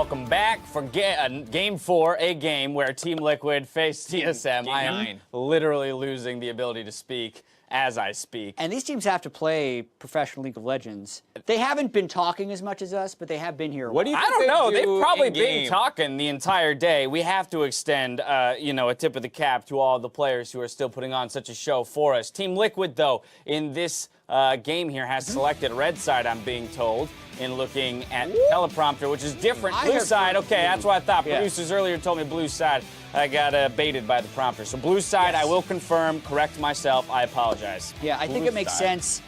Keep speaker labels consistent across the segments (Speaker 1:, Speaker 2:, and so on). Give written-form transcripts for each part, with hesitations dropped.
Speaker 1: Welcome back for Game 4, a game where Team Liquid faced TSM. I am literally losing the ability to speak as I speak.
Speaker 2: And these teams have to play professional League of Legends. They haven't been talking as much as us, but they have been here.
Speaker 1: What do you think? I don't know. They've probably been talking the entire day. We have to extend, a tip of the cap to all the players who are still putting on such a show for us. Team Liquid, though, in this game here has selected red side, I'm being told, in looking at teleprompter, which is different. Blue side, okay, that's what I thought. Yeah. Producers earlier told me blue side. I got baited by the prompter. So blue side, yes. I will confirm, correct myself, I apologize.
Speaker 2: Yeah, I think it makes sense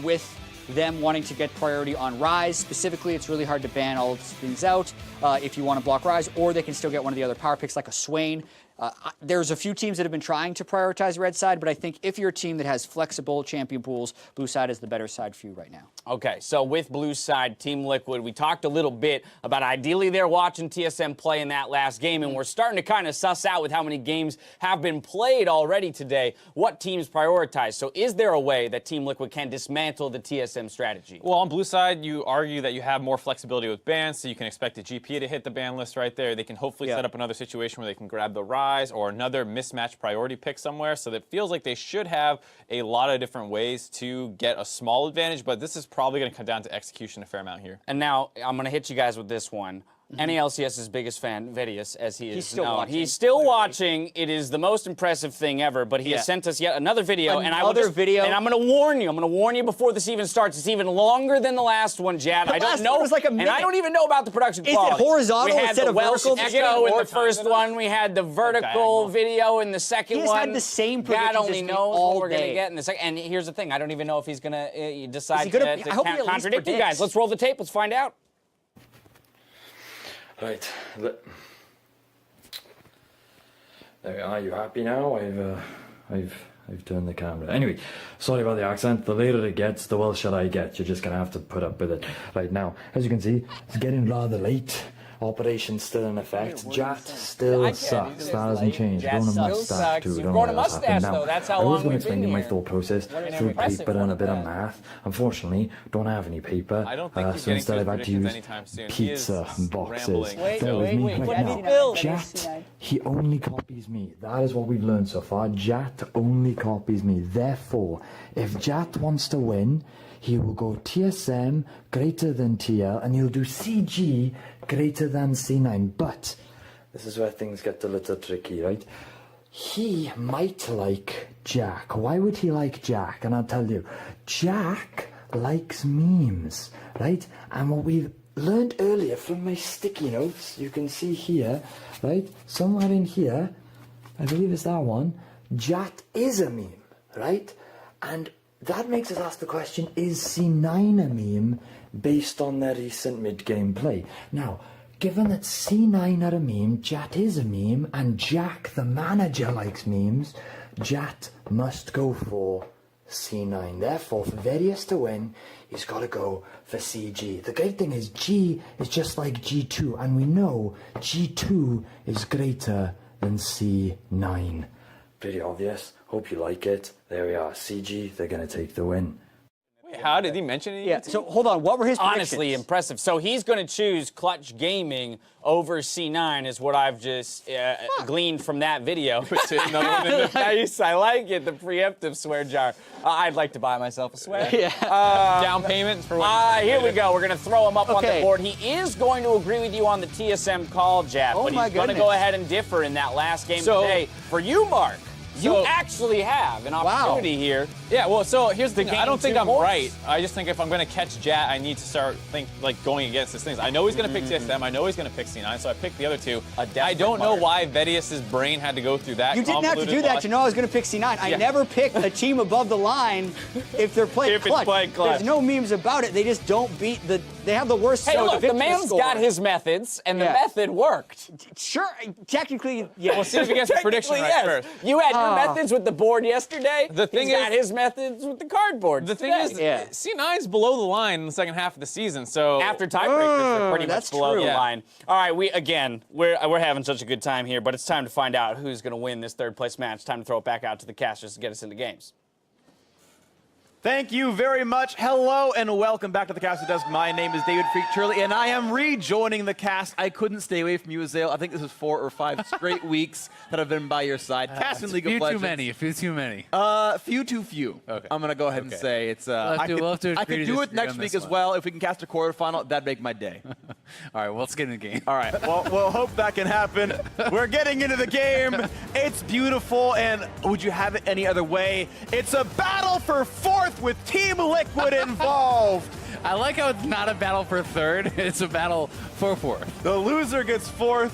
Speaker 2: with them wanting to get priority on Rise. Specifically, it's really hard to ban all things out if you want to block Rise, or they can still get one of the other power picks like a Swain. There's a few teams that have been trying to prioritize red side, but I think if you're a team that has flexible champion pools, blue side is the better side for you right now.
Speaker 1: Okay, so with blue side, Team Liquid, we talked a little bit about ideally they're watching TSM play in that last game, and we're starting to kind of suss out with how many games have been played already today, what teams prioritize. So is there a way that Team Liquid can dismantle the TSM strategy?
Speaker 3: Well, on blue side, you argue that you have more flexibility with bans, so you can expect a GP to hit the ban list right there. They can hopefully set up another situation where they can grab the Rise or another mismatched priority pick somewhere. So that feels like they should have a lot of different ways to get a small advantage, but this is probably going to come down to execution a fair amount here.
Speaker 1: And now I'm going to hit you guys with this one. Any LCS's biggest fan, Vidius, as he is known. He's still watching. It is the most impressive thing ever, but he has sent us yet another video. And I'm going to warn you. I'm going to warn you before this even starts. It's even longer than the last one, Jad. I don't know.
Speaker 2: Was like a minute.
Speaker 1: And I don't even know about the production quality.
Speaker 2: Is it horizontal instead of vertical?
Speaker 1: We had the Welsh Echo in the first one. We had the vertical video in the second one.
Speaker 2: He's had the same predictions
Speaker 1: God only knows what we're going to get in the second. And here's the thing. I don't even know if he's going to decide to contradict you guys. Let's roll the tape. Let's find out.
Speaker 4: Right, there we are. You happy now? I've turned the camera. Anyway, sorry about the accent. The later it gets, the worse shall I get. You're just gonna have to put up with it. Right now, as you can see, it's getting rather late. Operation still in effect. Jat still sucks. That hasn't changed. Grown a mustache too. Don't know what's happened now. I was going to explain you my thought process through paper and a bit of math. Unfortunately, don't have any paper. So instead I've had to use pizza boxes. Bear with me right now. Jat, he only copies me. That is what we've learned so far. Jat only copies me. Therefore, if Jat wants to win, he will go TSM greater than TL, and he'll do CG greater than C9. But this is where things get a little tricky, right? He might like Jack. Why would he like Jack? And I'll tell you, Jack likes memes, right? And what we've learned earlier from my sticky notes, you can see here, right? Somewhere in here, I believe it's that one, Jat is a meme, right? And that makes us ask the question, is C9 a meme based on their recent mid-game play? Now, given that C9 are a meme, Jat is a meme, and Jack, the manager, likes memes, Jat must go for C9. Therefore, for Vidius to win, he's got to go for CG. The great thing is G is just like G2, and we know G2 is greater than C9. Pretty obvious. Hope you like it. There we are. CG, they're going to take the win.
Speaker 3: Wait, how did he mention it?
Speaker 2: Yeah, so hold on. What were his predictions?
Speaker 1: Honestly, impressive. So he's going to choose Clutch Gaming over C9 is what I've just gleaned from that video. Nice. I like it. The preemptive swear jar. I'd like to buy myself a swear.
Speaker 3: Down payment for what?
Speaker 1: Here we go. We're going to throw him up on the board. He is going to agree with you on the TSM call, Jab, but he's going to go ahead and differ in that last game today. For you, Mark, you actually have an opportunity here.
Speaker 3: Yeah, well, so here's the thing. I don't think I'm right. I just think if I'm going to catch Jat, I need to start going against his things. I know he's going to pick TSM. I know he's going to pick C9, so I picked the other two. I don't know why Vidius' brain had to go through that.
Speaker 2: You didn't have to do that to know I was going to pick C9. I never pick a team above the line if they're playing clutch. There's no memes about it. They just don't beat the... They have the worst...
Speaker 1: Hey, look, the man's got his methods, and the method worked.
Speaker 2: Sure, technically, yes.
Speaker 3: We'll see if he gets the prediction right first.
Speaker 1: You had your methods with the board yesterday.
Speaker 3: The thing
Speaker 1: He's got his methods with the cardboard.
Speaker 3: The thing is, C9's below the line in the second half of the season, so...
Speaker 1: After tiebreakers, they're pretty much below the line. All right, we're having such a good time here, but it's time to find out who's going to win this third-place match. Time to throw it back out to the casters to get us into games.
Speaker 5: Thank you very much. Hello and welcome back to the Cast of Desk. My name is David Freak Turley, and I am rejoining the cast. I couldn't stay away from you, Azale. I think this is 4 or 5 straight weeks that I've been by your side. Casting League of Legends.
Speaker 6: A few too many.
Speaker 5: Few too few.
Speaker 6: Okay.
Speaker 5: I'm going to go ahead and say it's...
Speaker 6: We'll have to
Speaker 5: I could do it next week as well. If we can cast a quarterfinal, that'd make my day.
Speaker 6: All right, well, let's get in the game.
Speaker 5: All right, well, we'll hope that can happen. We're getting into the game. It's beautiful, and would you have it any other way? It's a battle for 4th with Team Liquid involved.
Speaker 6: I like how it's not a battle for 3rd. It's a battle for 4th.
Speaker 5: The loser gets 4th,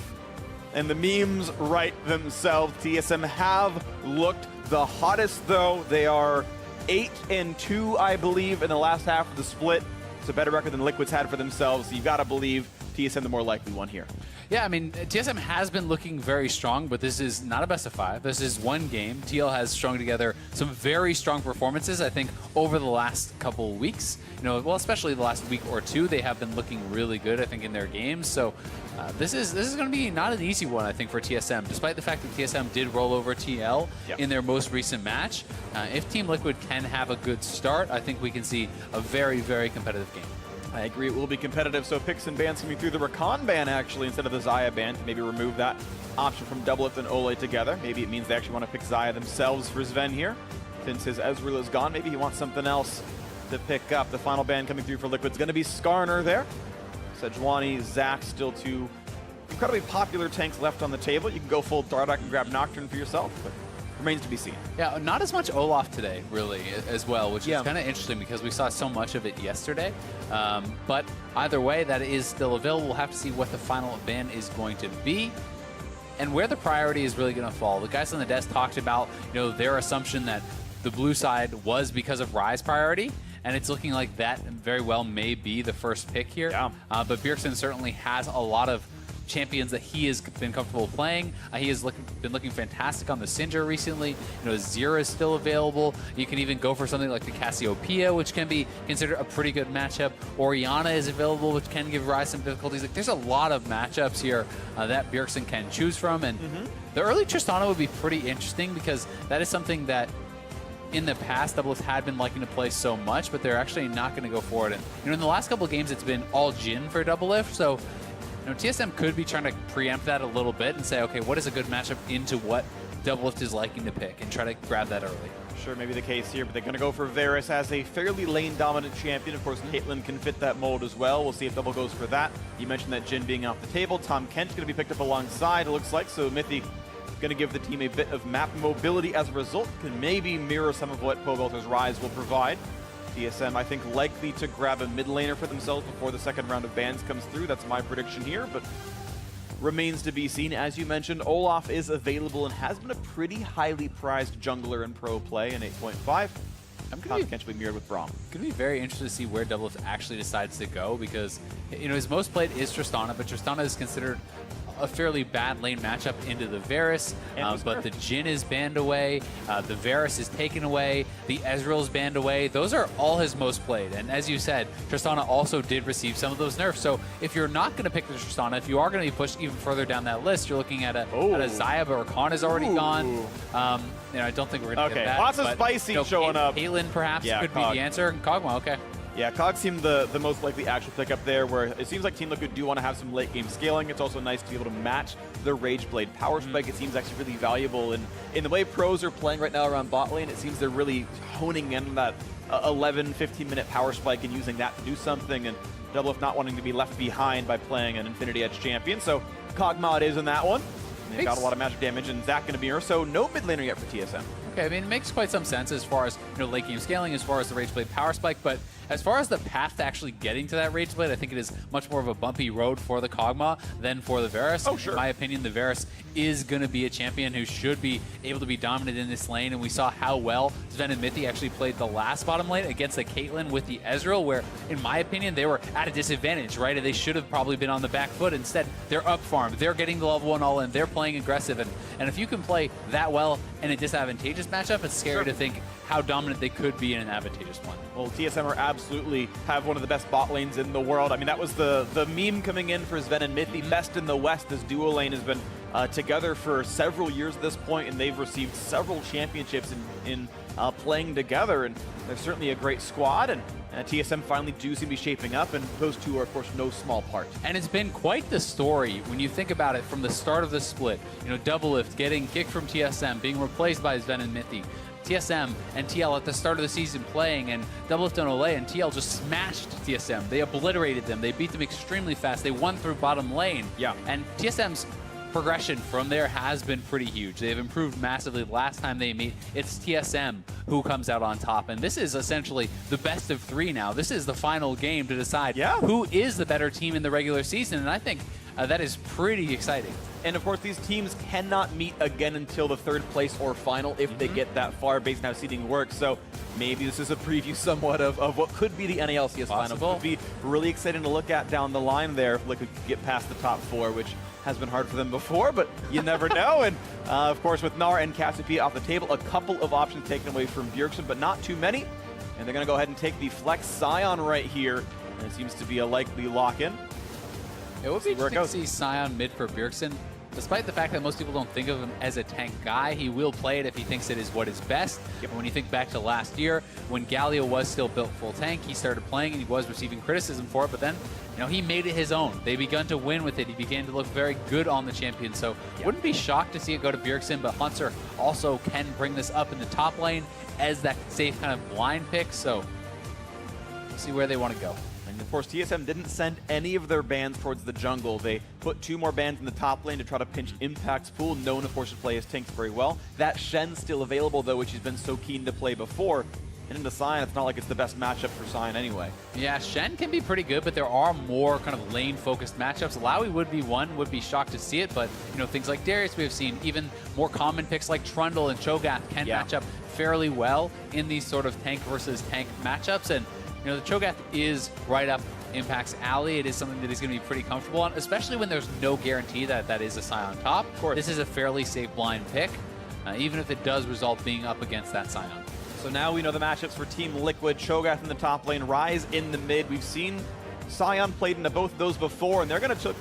Speaker 5: and the memes write themselves. TSM have looked the hottest, though. They are 8-2, I believe, in the last half of the split. It's a better record than Liquid's had for themselves, so you've got to believe TSM the more likely one here.
Speaker 6: Yeah, I mean, TSM has been looking very strong, but this is not a best of 5. This is one game. TL has strung together some very strong performances, I think, over the last couple of weeks. You know, well, especially the last week or two, they have been looking really good, I think, in their games. So this is going to be not an easy one, I think, for TSM, despite the fact that TSM did roll over TL in their most recent match. If Team Liquid can have a good start, I think we can see a very, very competitive game.
Speaker 5: I agree, it will be competitive, so picks and bans coming through. The Rakan ban, actually, instead of the Xayah ban, to maybe remove that option from Doublelift and Ole together. Maybe it means they actually want to pick Xayah themselves for Sven here. Since his Ezreal is gone, maybe he wants something else to pick up. The final ban coming through for Liquid's going to be Skarner there. Sejuani, Zac, still 2 incredibly popular tanks left on the table. You can go full Dardak and grab Nocturne for yourself, but remains to be seen.
Speaker 6: Yeah, not as much Olaf today, really, as well, which is kind of interesting because we saw so much of it yesterday. But either way, that is still available. We'll have to see what the final ban is going to be and where the priority is really going to fall. The guys on the desk talked about, you know, their assumption that the blue side was because of Ryze priority, and it's looking like that very well may be the first pick here.
Speaker 5: Yeah.
Speaker 6: But Bjergsen certainly has a lot of champions that he has been comfortable playing. He has been looking fantastic on the Syndra recently. You know, Zira is still available. You can even go for something like the Cassiopeia, which can be considered a pretty good matchup. Orianna is available, which can give Ryze some difficulties. Like, there's a lot of matchups here that Bjergsen can choose from, and the early Tristana would be pretty interesting because that is something that in the past, Doublelift had been liking to play so much, but they're actually not going to go for it. And you know, in the last couple of games, it's been all Jhin for Doublelift, so you know, TSM could be trying to preempt that a little bit and say, okay, what is a good matchup into what Doublelift is liking to pick and try to grab that early.
Speaker 5: Sure, maybe the case here, but they're going to go for Varus as a fairly lane-dominant champion. Of course, Caitlyn can fit that mold as well. We'll see if Double goes for that. You mentioned that Jhin being off the table. Tom Kent's going to be picked up alongside, it looks like, so Mythic going to give the team a bit of map mobility as a result. Can maybe mirror some of what Povelter's Ryze will provide. TSM, I think, likely to grab a mid laner for themselves before the second round of bans comes through. That's my prediction here, but remains to be seen. As you mentioned, Olaf is available and has been a pretty highly prized jungler in pro play in 8.5. I'm going to potentially mirrored with Braum.
Speaker 6: Going to be very interested to see where Doublelift actually decides to go because, you know, his most played is Tristana, but Tristana is considered a fairly bad lane matchup into the Varus, but the Jhin is banned away, the Varus is taken away, the Ezreal is banned away. Those are all his most played, and as you said, Tristana also did receive some of those nerfs. So if you're not going to pick the Tristana, if you are going to be pushed even further down that list, you're looking at a Xayah, but Rakan is already gone. You know, I don't think we're going to get that.
Speaker 5: Lots of spicy showing up.
Speaker 6: Caitlyn perhaps could be the answer. Kog'Maw, okay.
Speaker 5: Yeah, Cog seemed the most likely actual pickup there, where it seems like Team Liquid do want to have some late game scaling. It's also nice to be able to match the Rage Blade power spike. It seems actually really valuable. And in the way pros are playing right now around bot lane, it seems they're really honing in that 11, 15-minute power spike and using that to do something. And Doublelift not wanting to be left behind by playing an Infinity Edge champion. So Kog'Maw it is in that one. They've got a lot of magic damage, and Zac going to be here. So no mid laner yet for TSM.
Speaker 6: Okay, I mean, it makes quite some sense as far as, you know, late game scaling, as far as the Rage Blade power spike, but as far as the path to actually getting to that Rage Blade, I think it is much more of a bumpy road for the Kog'Maw than for the Varus.
Speaker 5: Oh, sure.
Speaker 6: In my opinion, the Varus is going to be a champion who should be able to be dominant in this lane, and we saw how well Sven and Mithy actually played the last bottom lane against the Caitlyn with the Ezreal, where, in my opinion, they were at a disadvantage, right? They should have probably been on the back foot. Instead, they're up farm, they're getting the level 1 all-in, they're playing aggressive, and if you can play that well in a disadvantageous matchup, it's scary to think how dominant they could be in an advantageous one.
Speaker 5: Well, TSM are absolutely have one of the best bot lanes in the world. I mean, that was the meme coming in for Sven and Mithy. Best in the West. This duo lane has been together for several years at this point, and they've received several championships in playing together, and they're certainly a great squad, and TSM finally do seem to be shaping up, and those two are, of course, no small part.
Speaker 6: And it's been quite the story when you think about it from the start of the split. You know, Doublelift getting kicked from TSM, being replaced by Sven and Mithy. TSM and TL at the start of the season playing, and Doublelift and Olay and TL just smashed TSM. They obliterated them. They beat them extremely fast. They won through bottom lane.
Speaker 5: Yeah.
Speaker 6: And TSM's progression from there has been pretty huge. They've improved massively. Last time they meet, it's TSM who comes out on top. And this is essentially the best of 3 now. This is the final game to decide who is the better team in the regular season. And I think that is pretty exciting.
Speaker 5: And of course, these teams cannot meet again until the 3rd place or final if they get that far based on how seeding works. So maybe this is a preview somewhat of what could be the NALCS final. It would be really exciting to look at down the line there if Liquid could get past the top 4, which has been hard for them before, but you never know. And of course, with Gnar and Cassiopeia off the table, a couple of options taken away from Bjergsen, but not too many. And they're going to go ahead and take the Flex Scion right here. And it seems to be a likely lock-in.
Speaker 6: It would be interesting to see Scion mid for Bjergsen. Despite the fact that most people don't think of him as a tank guy, he will play it if he thinks it is what is best. And when you think back to last year, when Galio was still built full tank, he started playing and he was receiving criticism for it, but then, you know, he made it his own. They begun to win with it. He began to look very good on the champion, so wouldn't be shocked to see it go to Bjergsen, but Hunter also can bring this up in the top lane as that safe kind of blind pick, so we'll see where they want to go.
Speaker 5: And of course, TSM didn't send any of their bans towards the jungle. They put 2 more bans in the top lane to try to pinch Impact's pool, known, of course, to play his tanks very well. That Shen's still available, though, which he's been so keen to play before. And into Sion, it's not like it's the best matchup for Sion anyway.
Speaker 6: Yeah, Shen can be pretty good, but there are more kind of lane-focused matchups. Lowy would be one, would be shocked to see it, but, you know, things like Darius we have seen, even more common picks like Trundle and Cho'Gath can match up fairly well in these sort of tank versus tank matchups. And you know, the Cho'Gath is right up Impact's alley. It is something that he's going to be pretty comfortable on, especially when there's no guarantee that that is a Scion top. Of course. This is a fairly safe blind pick, even if it does result being up against that Scion.
Speaker 5: So now we know the matchups for Team Liquid. Cho'Gath in the top lane, Ryze in the mid. We've seen Scion played into both of those before, and they're going to took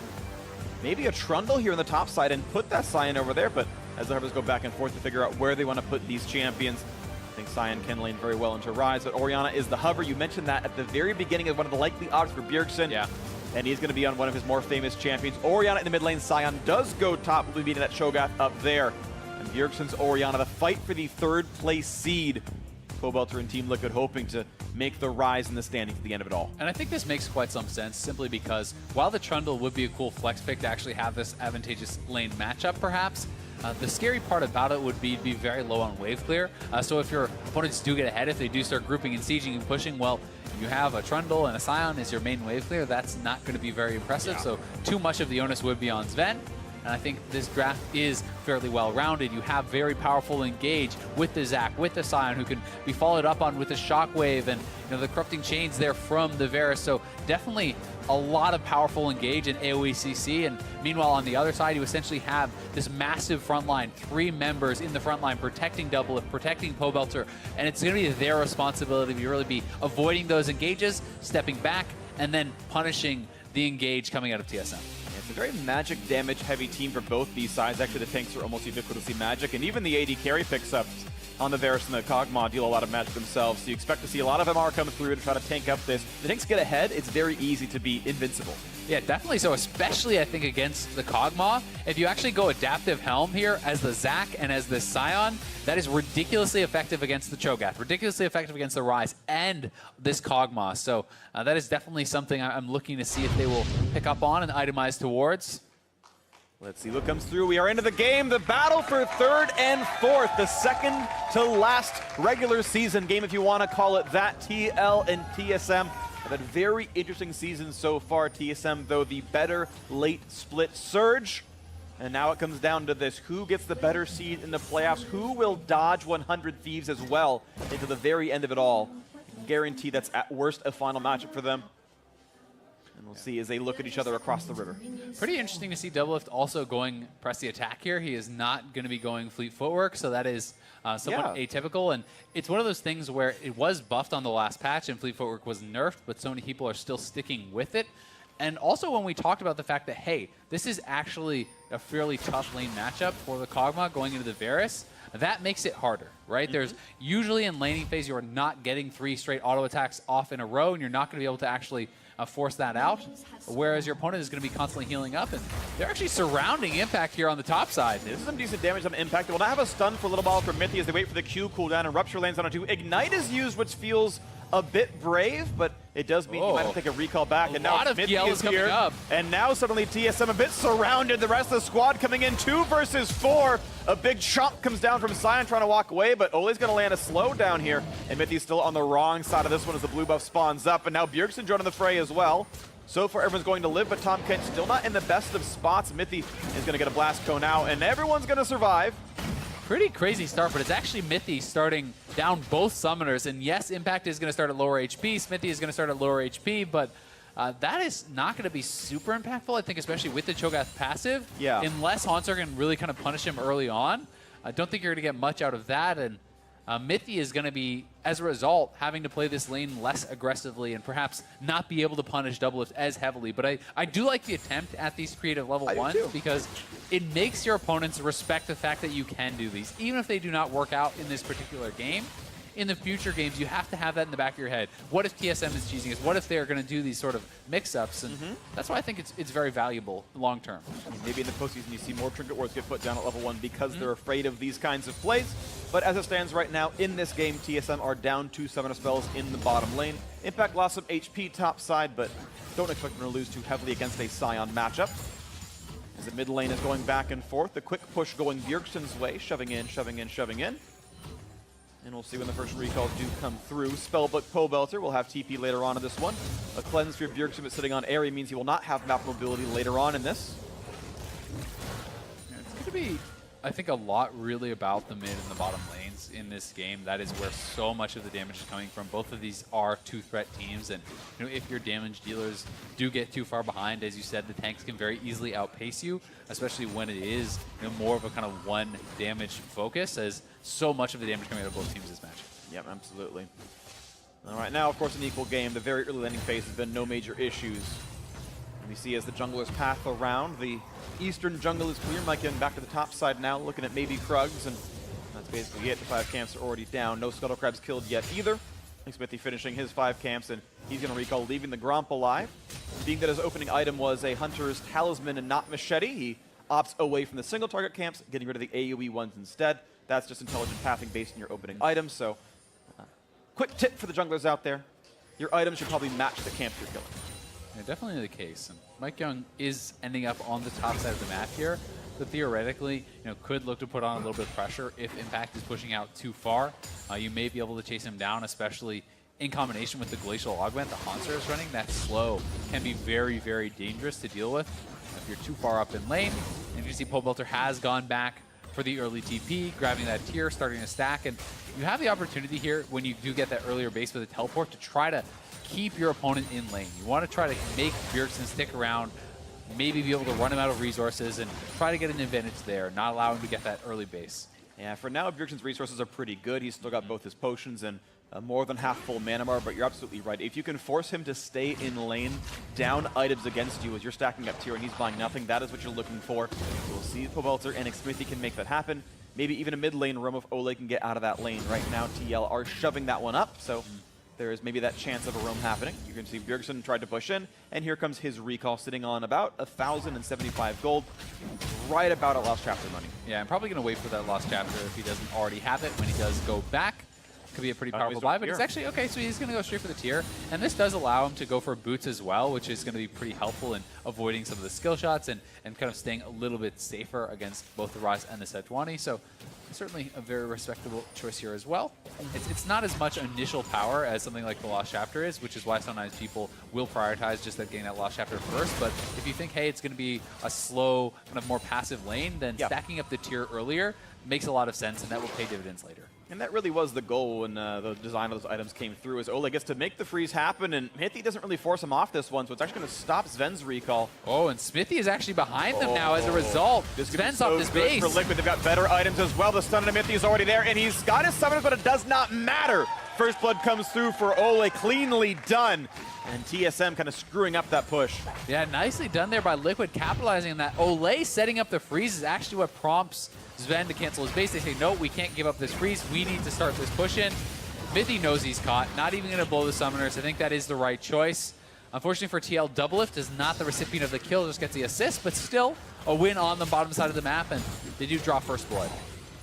Speaker 5: maybe a Trundle here on the top side and put that Scion over there, but as the Harvers go back and forth to figure out where they want to put these champions, I think Scion can lane very well into Ryze, but Orianna is the hover. You mentioned that at the very beginning of one of the likely options for Bjergsen.
Speaker 6: Yeah.
Speaker 5: And he's going to be on one of his more famous champions. Orianna in the mid lane. Scion does go top. We'll be beating that Cho'Gath up there. And Bjergsen's Orianna, the fight for the 3rd place seed. Cobelter and Team Liquid hoping to make the rise in the standings at the end of it all.
Speaker 6: And I think this makes quite some sense simply because while the Trundle would be a cool flex pick to actually have this advantageous lane matchup perhaps, the scary part about it would be to be very low on wave clear. So if your opponents do get ahead, if they do start grouping and sieging and pushing, well, you have a Trundle and a Scion as your main wave clear. That's not going to be very impressive. So too much of the onus would be on Sven. And I think this draft is fairly well-rounded. You have very powerful engage with the Zac, with the Scion, who can be followed up on with the Shockwave and the corrupting chains there from the Varus. So definitely a lot of powerful engage in AoE CC. And meanwhile, on the other side, you essentially have this massive front line, 3 members in the front line protecting Doublelift, protecting Pobelter. And it's going to be their responsibility to really be avoiding those engages, stepping back, and then punishing the engage coming out of TSM.
Speaker 5: It's a very magic damage heavy team for both these sides. Actually, the tanks are almost ubiquitously magic, and even the AD carry picks up on the Varus and the Kog'Maw deal a lot of magic themselves. So you expect to see a lot of MR come through to try to tank up this. The tanks get ahead, it's very easy to be invincible.
Speaker 6: Yeah, definitely so, especially I think against the Kog'Maw. If you actually go Adaptive Helm here as the Zac and as the Scion, that is ridiculously effective against the Cho'Gath, ridiculously effective against the Ryze and this Kog'Maw. So that is definitely something I'm looking to see if they will pick up on and itemize towards.
Speaker 5: Let's see what comes through. We are into the game. The battle for 3rd and 4th. The second to last regular season game, if you want to call it that. TL and TSM have had a very interesting season so far. TSM, though, the better late split surge. And now it comes down to this. Who gets the better seed in the playoffs? Who will dodge 100 Thieves as well into the very end of it all? Guarantee that's at worst a final matchup for them. And we'll see as they look at each other across the river.
Speaker 6: Pretty interesting to see Doublelift also going press the attack here. He is not going to be going fleet footwork, so that is somewhat atypical. And it's one of those things where it was buffed on the last patch and fleet footwork was nerfed, but so many people are still sticking with it. And also when we talked about the fact that, hey, this is actually a fairly tough lane matchup for the Kog'Maw going into the Varus, that makes it harder, right? There's usually in laning phase, you are not getting 3 straight auto attacks off in a row, and you're not going to be able to actually force that out, whereas your opponent is going to be constantly healing up, and they're actually surrounding Impact here on the top side.
Speaker 5: This is some decent damage on Impact. We'll now have a stun for a little while from Mithy as they wait for the Q cooldown, and Rupture lands on it too. Ignite is used, which feels a bit brave, but it does mean you might have to take a recall back. And now Mithy is here, and now suddenly TSM a bit surrounded. The rest of the squad coming in 2 versus 4. A big chunk comes down from Sion trying to walk away, but Ole's going to land a slowdown here, and Mithy's still on the wrong side of this one as the blue buff spawns up, and now Bjergsen joining the fray as well. So far, everyone's going to live, but Tahm Kench still not in the best of spots. Mithy is going to get a blast cone out, and everyone's going to survive.
Speaker 6: Pretty crazy start, but it's actually Mithy starting down both summoners. And yes, Impact is going to start at lower HP. Smithy is going to start at lower HP, but that is not going to be super impactful, I think, especially with the Cho'Gath passive.
Speaker 5: Yeah.
Speaker 6: Unless Haunter can really kind of punish him early on. I don't think you're going to get much out of that. And Mithy is going to be, as a result, having to play this lane less aggressively and perhaps not be able to punish Doublelift as heavily. But I do like the attempt at these creative level 1s because it makes your opponents respect the fact that you can do these. Even if they do not work out in this particular game, in the future games, you have to have that in the back of your head. What if TSM is cheesing us? What if they're going to do these sort of mix-ups? And that's why I think it's very valuable long term.
Speaker 5: Maybe in the postseason you see more Trinket Wars get put down at level 1 because they're afraid of these kinds of plays. But as it stands right now in this game, TSM are down 2 summoner spells in the bottom lane. Impact lost some HP top side, but don't expect them to lose too heavily against a Sion matchup. As the mid lane is going back and forth, the quick push going Bjergsen's way, shoving in, shoving in, shoving in. And we'll see when the first recalls do come through. Spellbook Pobelter will have TP later on in this one. A cleanse for Bjergsen, but sitting on Airy means he will not have map mobility later on in this.
Speaker 6: Yeah, it's going to be, I think, a lot really about the mid and the bottom lanes in this game. That is where so much of the damage is coming from. Both of these are 2-threat teams, and if your damage dealers do get too far behind, as you said, the tanks can very easily outpace you, especially when it is more of a kind of 1 damage focus, as so much of the damage coming out of both teams this match.
Speaker 5: Yep, absolutely. All right, now, of course, an equal game. The very early landing phase has been no major issues. And we see as the jungler's path around, the eastern jungle is clear. Mike getting back to the top side now, looking at maybe Krugs, and that's basically it. The 5 camps are already down. No Scuttle Crabs killed yet either. Smithy finishing his 5 camps, and he's going to recall leaving the Gromp alive. Being that his opening item was a Hunter's Talisman and not Machete, he opts away from the single target camps, getting rid of the AoE ones instead. That's just intelligent pathing based on your opening items. So, quick tip for the junglers out there. Your items should probably match the camps you're killing.
Speaker 6: Yeah, definitely the case. And Mike Young is ending up on the top side of the map here, but theoretically, could look to put on a little bit of pressure if Impact is pushing out too far. You may be able to chase him down, especially in combination with the Glacial Augment the Haunter is running. That slow can be very, very dangerous to deal with if you're too far up in lane. And you see Pobelter has gone back for the early TP, grabbing that tier, starting to stack, and you have the opportunity here when you do get that earlier base with a teleport to try to keep your opponent in lane. You want to try to make Bjergsen stick around, maybe be able to run him out of resources and try to get an advantage there, not allow him to get that early base.
Speaker 5: Yeah, for now, Bjergsen's resources are pretty good. He's still got both his potions and more than half full mana bar, but you're absolutely right. If you can force him to stay in lane, down items against you as you're stacking up tier and he's buying nothing, that is what you're looking for. We'll see if Pobelter and Smithy can make that happen. Maybe even a mid lane roam if Ole can get out of that lane. Right now, TL are shoving that one up, so there is maybe that chance of a roam happening. You can see Bjergsen tried to push in, and here comes his recall sitting on about 1,075 gold, right about a Lost Chapter money.
Speaker 6: Yeah, I'm probably going to wait for that Lost Chapter if he doesn't already have it. When he does go back, could be a pretty powerful buy, but it's actually, okay, so he's going to go straight for the tier, and this does allow him to go for boots as well, which is going to be pretty helpful in avoiding some of the skill shots and kind of staying a little bit safer against both the Ryze and the Sejuani, so certainly a very respectable choice here as well. It's not as much initial power as something like the Lost Chapter is, which is why sometimes people will prioritize just getting that Lost Chapter first, but if you think, hey, it's going to be a slow, kind of more passive lane, then stacking up the tier earlier makes a lot of sense, and that will pay dividends later.
Speaker 5: And that really was the goal when the design of those items came through, is Ole gets to make the freeze happen, and Mithy doesn't really force him off this one, so it's actually going to stop Sven's recall.
Speaker 6: Oh, and Smithy is actually behind them now as a result. Sven's off his base.
Speaker 5: For Liquid, they've got better items as well. The stun of Mithy is already there, and he's got his summons, but it does not matter. First blood comes through for Ole, cleanly done. And TSM kind of screwing up that push.
Speaker 6: Yeah, nicely done there by Liquid, capitalizing on that. Olay setting up the freeze is actually what prompts Sven to cancel his base. They say, no, we can't give up this freeze. We need to start this push in. Mithy knows he's caught, not even going to blow the summoners. I think that is the right choice. Unfortunately for TL, Doublelift is not the recipient of the kill, just gets the assist, but still a win on the bottom side of the map, and they do draw first blood.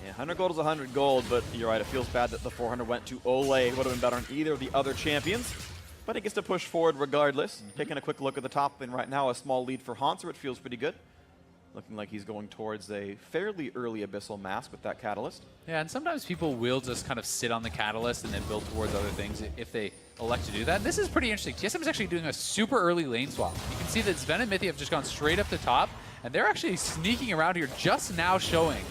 Speaker 5: Yeah, 100 gold is 100 gold, but you're right, it feels bad that the 400 went to Olay. It would have been better on either of the other champions. But he gets to push forward regardless. Taking a quick look at the top lane right now, a small lead for Hanser, it feels pretty good. Looking like he's going towards a fairly early Abyssal Mask with that Catalyst.
Speaker 6: Yeah, and sometimes people will just kind of sit on the Catalyst and then build towards other things if they elect to do that. And this is pretty interesting. TSM is actually doing a super early lane swap. You can see that Sven and Mithy have just gone straight up the top, and they're actually sneaking around here just now showing.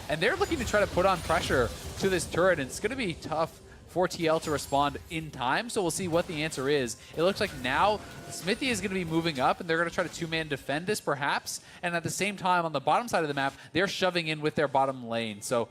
Speaker 6: And they're looking to try to put on pressure to this turret, and it's going to be tough for TL to respond in time, so we'll see what the answer is. It looks like now Smithy is going to be moving up, and they're going to try to two-man defend this perhaps, and at the same time on the bottom side of the map, they're shoving in with their bottom lane. So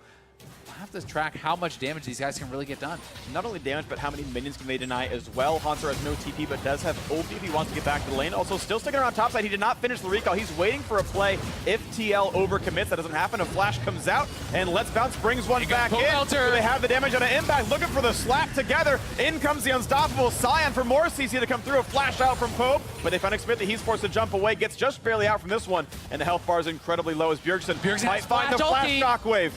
Speaker 6: we'll have to track how much damage these guys can really get done.
Speaker 5: Not only damage, but how many minions can they deny as well. Hanser has no TP, but does have OP if he wants to get back to the lane. Also, still sticking around topside. He did not finish the recall. He's waiting for a play. If TL overcommits, that doesn't happen. A flash comes out, and Let's Bounce brings one back in. So they have the damage on an impact, looking for the slap together. In comes the unstoppable Scion for more CC to come through. A flash out from Pope, but they find Xmithie. He's forced to jump away, gets just barely out from this one, and the health bar is incredibly low as Bjergsen might find the flash shockwave.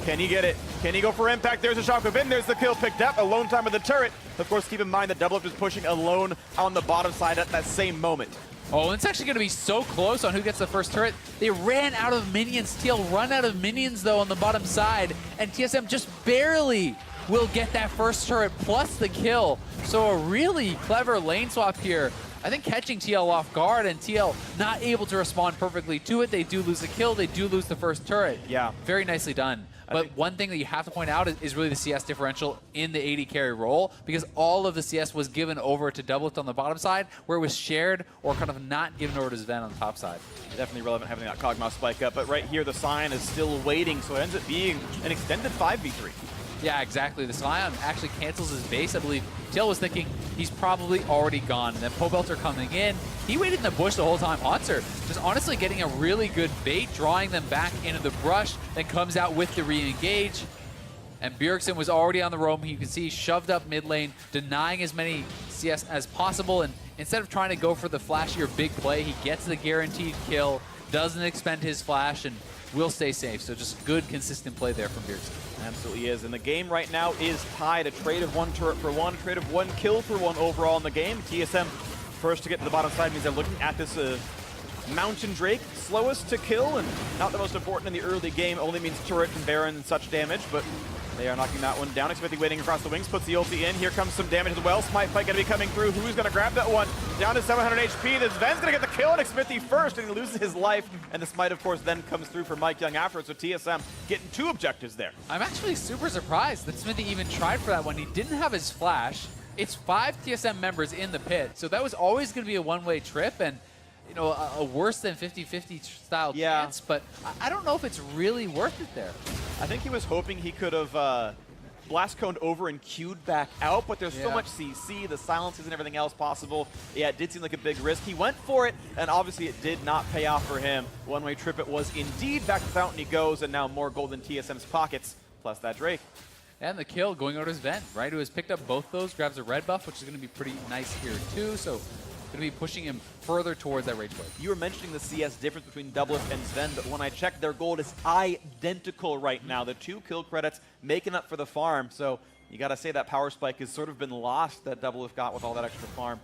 Speaker 5: Can he get it? Can he go for impact? There's a shockwave in. There's the kill picked up. Alone time of the turret. Of course, keep in mind that Doublelift is pushing alone on the bottom side at that same moment.
Speaker 6: Oh, it's actually going to be so close on who gets the first turret. They ran out of minions. TL run out of minions, though, on the bottom side. And TSM just barely will get that first turret plus the kill. So a really clever lane swap here. I think catching TL off guard and TL not able to respond perfectly to it. They do lose the kill. They do lose the first turret.
Speaker 5: Yeah.
Speaker 6: Very nicely done. But one thing that you have to point out is really the CS differential in the AD carry role, because all of the CS was given over to Doublelift on the bottom side, where it was shared or kind of not given over to Sven on the top side.
Speaker 5: Definitely relevant having that Cogmouse spike up, but right here the Scion is still waiting, so it ends up being an extended 5v3.
Speaker 6: Yeah, exactly. The Scion actually cancels his base, I believe. TL was thinking he's probably already gone. And then Pobelter coming in. He waited in the bush the whole time. Hanser just honestly getting a really good bait, drawing them back into the brush, then comes out with the re-engage. And Bjergsen was already on the roam. You can see shoved up mid lane, denying as many CS as possible. And instead of trying to go for the flashier big play, he gets the guaranteed kill, doesn't expend his flash, and will stay safe. So just good, consistent play there from Bjergsen.
Speaker 5: Absolutely is. And the game right now is tied. A trade of one turret for one, a trade of one kill for one overall in the game. TSM first to get to the bottom side means they're looking at this Mountain Drake, slowest to kill and not the most important in the early game. Only means turret and Baron and such damage, but they are knocking that one down. Xmithie waiting across the wings, puts the ulti in. Here comes some damage as well. Smite Fight going to be coming through. Who's going to grab that one? Down to 700 HP. The Sven's going to get the kill on Xmithie first, and he loses his life. And the Smite, of course, then comes through for Mike Young afterwards. So TSM getting two objectives there.
Speaker 6: I'm actually super surprised that Xmithie even tried for that one. He didn't have his flash. It's 5 TSM members in the pit, so that was always going to be a one-way trip, and you know, a worse than 50-50 style chance, but I don't know if it's really worth it there.
Speaker 5: I think he was hoping he could have blast coned over and queued back out, but there's so much CC, the silences and everything else possible. Yeah, it did seem like a big risk. He went for it, and obviously it did not pay off for him. One-way trip it was indeed. Back to Fountain he goes, and now more gold in TSM's pockets, plus that Drake.
Speaker 6: And the kill going over to Sven, right, who has picked up both those, grabs a red buff, which is going to be pretty nice here too, so going to be pushing him further towards that Rage Blade.
Speaker 5: You were mentioning the CS difference between Doublelift and Sven, but when I checked, their gold is identical right now. The 2 kill credits making up for the farm, so you got to say that power spike has sort of been lost that Doublelift got with all that extra farm.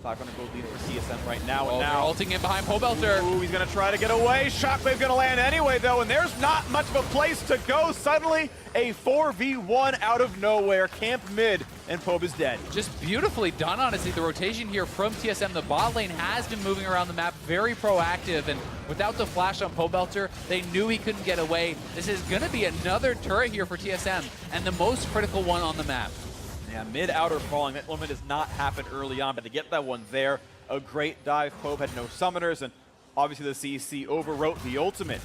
Speaker 5: 500 gold lead for TSM right now.
Speaker 6: And now ulting in behind Pobelter.
Speaker 5: Ooh, he's going to try to get away. Shockwave going to land anyway, though, and there's not much of a place to go. Suddenly, a 4v1 out of nowhere. Camp mid, and Pobe is dead.
Speaker 6: Just beautifully done, honestly. The rotation here from TSM. The bot lane has been moving around the map, very proactive, and without the flash on Pobelter, they knew he couldn't get away. This is going to be another turret here for TSM, and the most critical one on the map.
Speaker 5: Yeah, mid-outer falling. That limit does not happen early on, but to get that one there, a great dive. Pobe had no summoners, and obviously the CC overwrote the ultimate.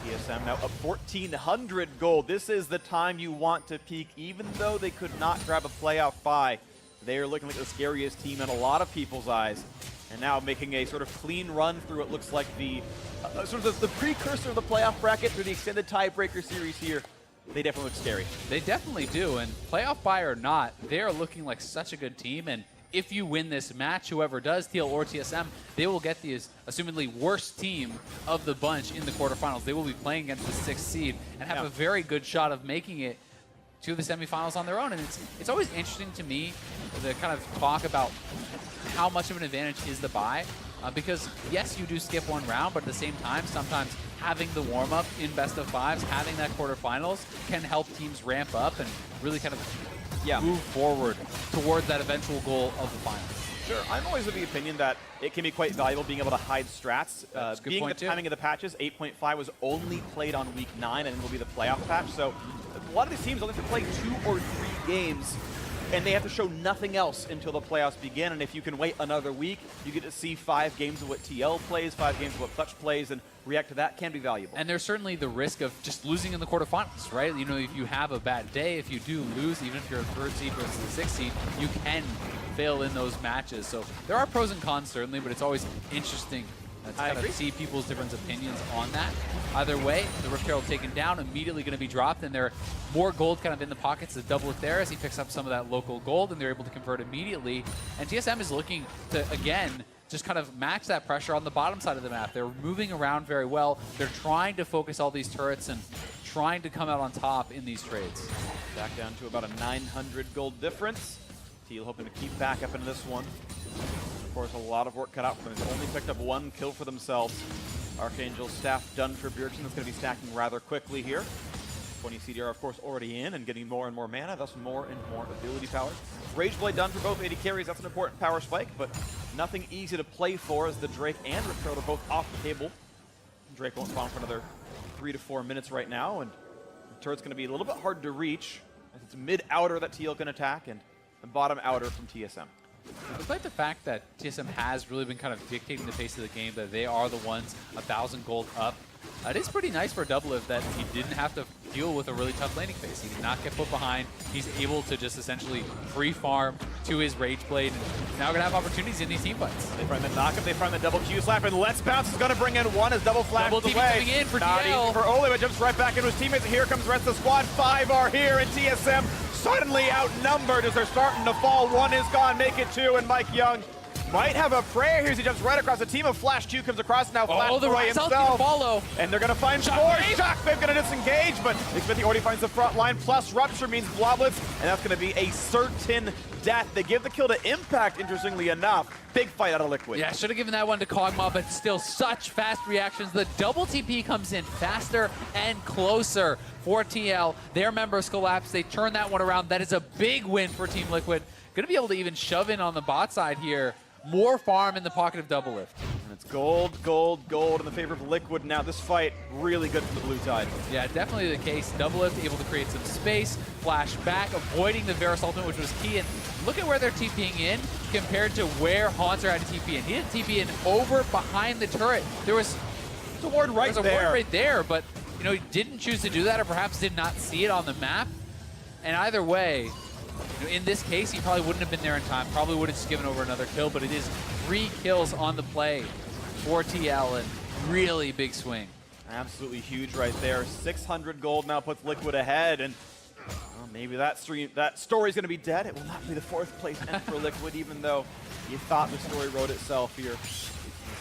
Speaker 5: TSM now up 1,400 gold. This is the time you want to peak, even though they could not grab a playoff bye. They are looking like the scariest team in a lot of people's eyes. And now making a sort of clean run through what looks like the sort of the precursor of the playoff bracket through the extended tiebreaker series here. They definitely look scary.
Speaker 6: They definitely do, and playoff bye or not, they are looking like such a good team, and if you win this match, whoever does, TL or TSM, they will get the assumedly worst team of the bunch in the quarterfinals. They will be playing against the 6th seed and have a very good shot of making it to the semifinals on their own. And it's always interesting to me to kind of talk about how much of an advantage is the bye. Because yes, you do skip one round, but at the same time, sometimes having the warm-up in best of fives, having that quarterfinals can help teams ramp up and really kind of move forward towards that eventual goal of the finals.
Speaker 5: Sure, I'm always of the opinion that it can be quite valuable being able to hide strats. Being the timing of the patches, 8.5 was only played on week 9 and will be the playoff patch. So a lot of these teams only have to play 2 or 3 games and they have to show nothing else until the playoffs begin. And if you can wait another week, you get to see 5 games of what TL plays, 5 games of what Clutch plays, and react to that can be valuable.
Speaker 6: And there's certainly the risk of just losing in the quarterfinals, right? You know, if you have a bad day, if you do lose, even if you're a 3rd seed versus a 6th seed, you can fail in those matches. So there are pros and cons, certainly, but it's always interesting to kind of see people's different opinions on that. Either way, the Rift Herald taken down, immediately going to be dropped, and there are more gold kind of in the pockets to double it there as he picks up some of that local gold, and they're able to convert immediately. And TSM is looking to, again, just kind of match that pressure on the bottom side of the map. They're moving around very well. They're trying to focus all these turrets and trying to come out on top in these trades.
Speaker 5: Back down to about a 900 gold difference. Teal hoping to keep back up into this one. Of course, a lot of work cut out for them. They've only picked up 1 kill for themselves. Archangel's staff done for Bjergsen. That's going to be stacking rather quickly here. 20 CDR, of course, already in and getting more and more mana, thus more and more ability power. Rageblade done for both AD carries. That's an important power spike, but nothing easy to play for as the Drake and Rift Herald are both off the table. Drake won't spawn for another 3 to 4 minutes right now, and the turret's going to be a little bit hard to reach. It's mid-outer that TL can attack, and the bottom outer from TSM.
Speaker 6: Despite the fact that TSM has really been kind of dictating the pace of the game, that they are the ones 1,000 gold up, it is pretty nice for Doublelift that he didn't have to deal with a really tough laning phase. He did not get put behind. He's able to just essentially free farm to his Rageblade, and now going to have opportunities in these team fights.
Speaker 5: They find the knockup, they find the double Q slap, and Let's Bounce is going to bring in 1 as double flash
Speaker 6: Double
Speaker 5: away.
Speaker 6: coming in for
Speaker 5: Not
Speaker 6: DL.
Speaker 5: easy for Ole, but jumps right back into his teammates. Here comes the rest of the squad. 5 are here, and TSM suddenly outnumbered as they're starting to fall. 1 is gone, make it 2, and Mike Young might have a prayer here as he jumps right across the team of Flash 2 comes across now. Flash
Speaker 6: the
Speaker 5: away
Speaker 6: Rise
Speaker 5: himself.
Speaker 6: follow.
Speaker 5: And they're going to find
Speaker 6: Shockwave.
Speaker 5: Shockwave going to disengage, but Xmithie already finds the front line. Plus Rupture means Bloblets, and that's going to be a certain death. They give the kill to Impact, interestingly enough. Big fight out of Liquid.
Speaker 6: Yeah, should have given that one to Kog'Maw, but still such fast reactions. The double TP comes in faster and closer for TL. Their members collapse. They turn that one around. That is a big win for Team Liquid. Going to be able to even shove in on the bot side here. More farm in the pocket of Doublelift.
Speaker 5: And it's gold, gold, gold in the favor of Liquid now. This fight really good for the blue tide.
Speaker 6: Yeah, definitely the case. Doublelift able to create some space, flash back, avoiding the Varus ultimate, which was key. And look at where they're TPing in compared to where Haunter had to TP in. He didn't TP in over behind the turret. There was
Speaker 5: a ward right
Speaker 6: there. Ward right there, but you know, he didn't choose to do that, or perhaps did not see it on the map. And either way, in this case, he probably wouldn't have been there in time. Probably would have just given over another kill, but it is 3 kills on the play for TL, and really big swing.
Speaker 5: Absolutely huge right there. 600 gold now puts Liquid ahead, and well, maybe that story's going to be dead. It will not be the 4th place end for Liquid, even though you thought the story wrote itself here.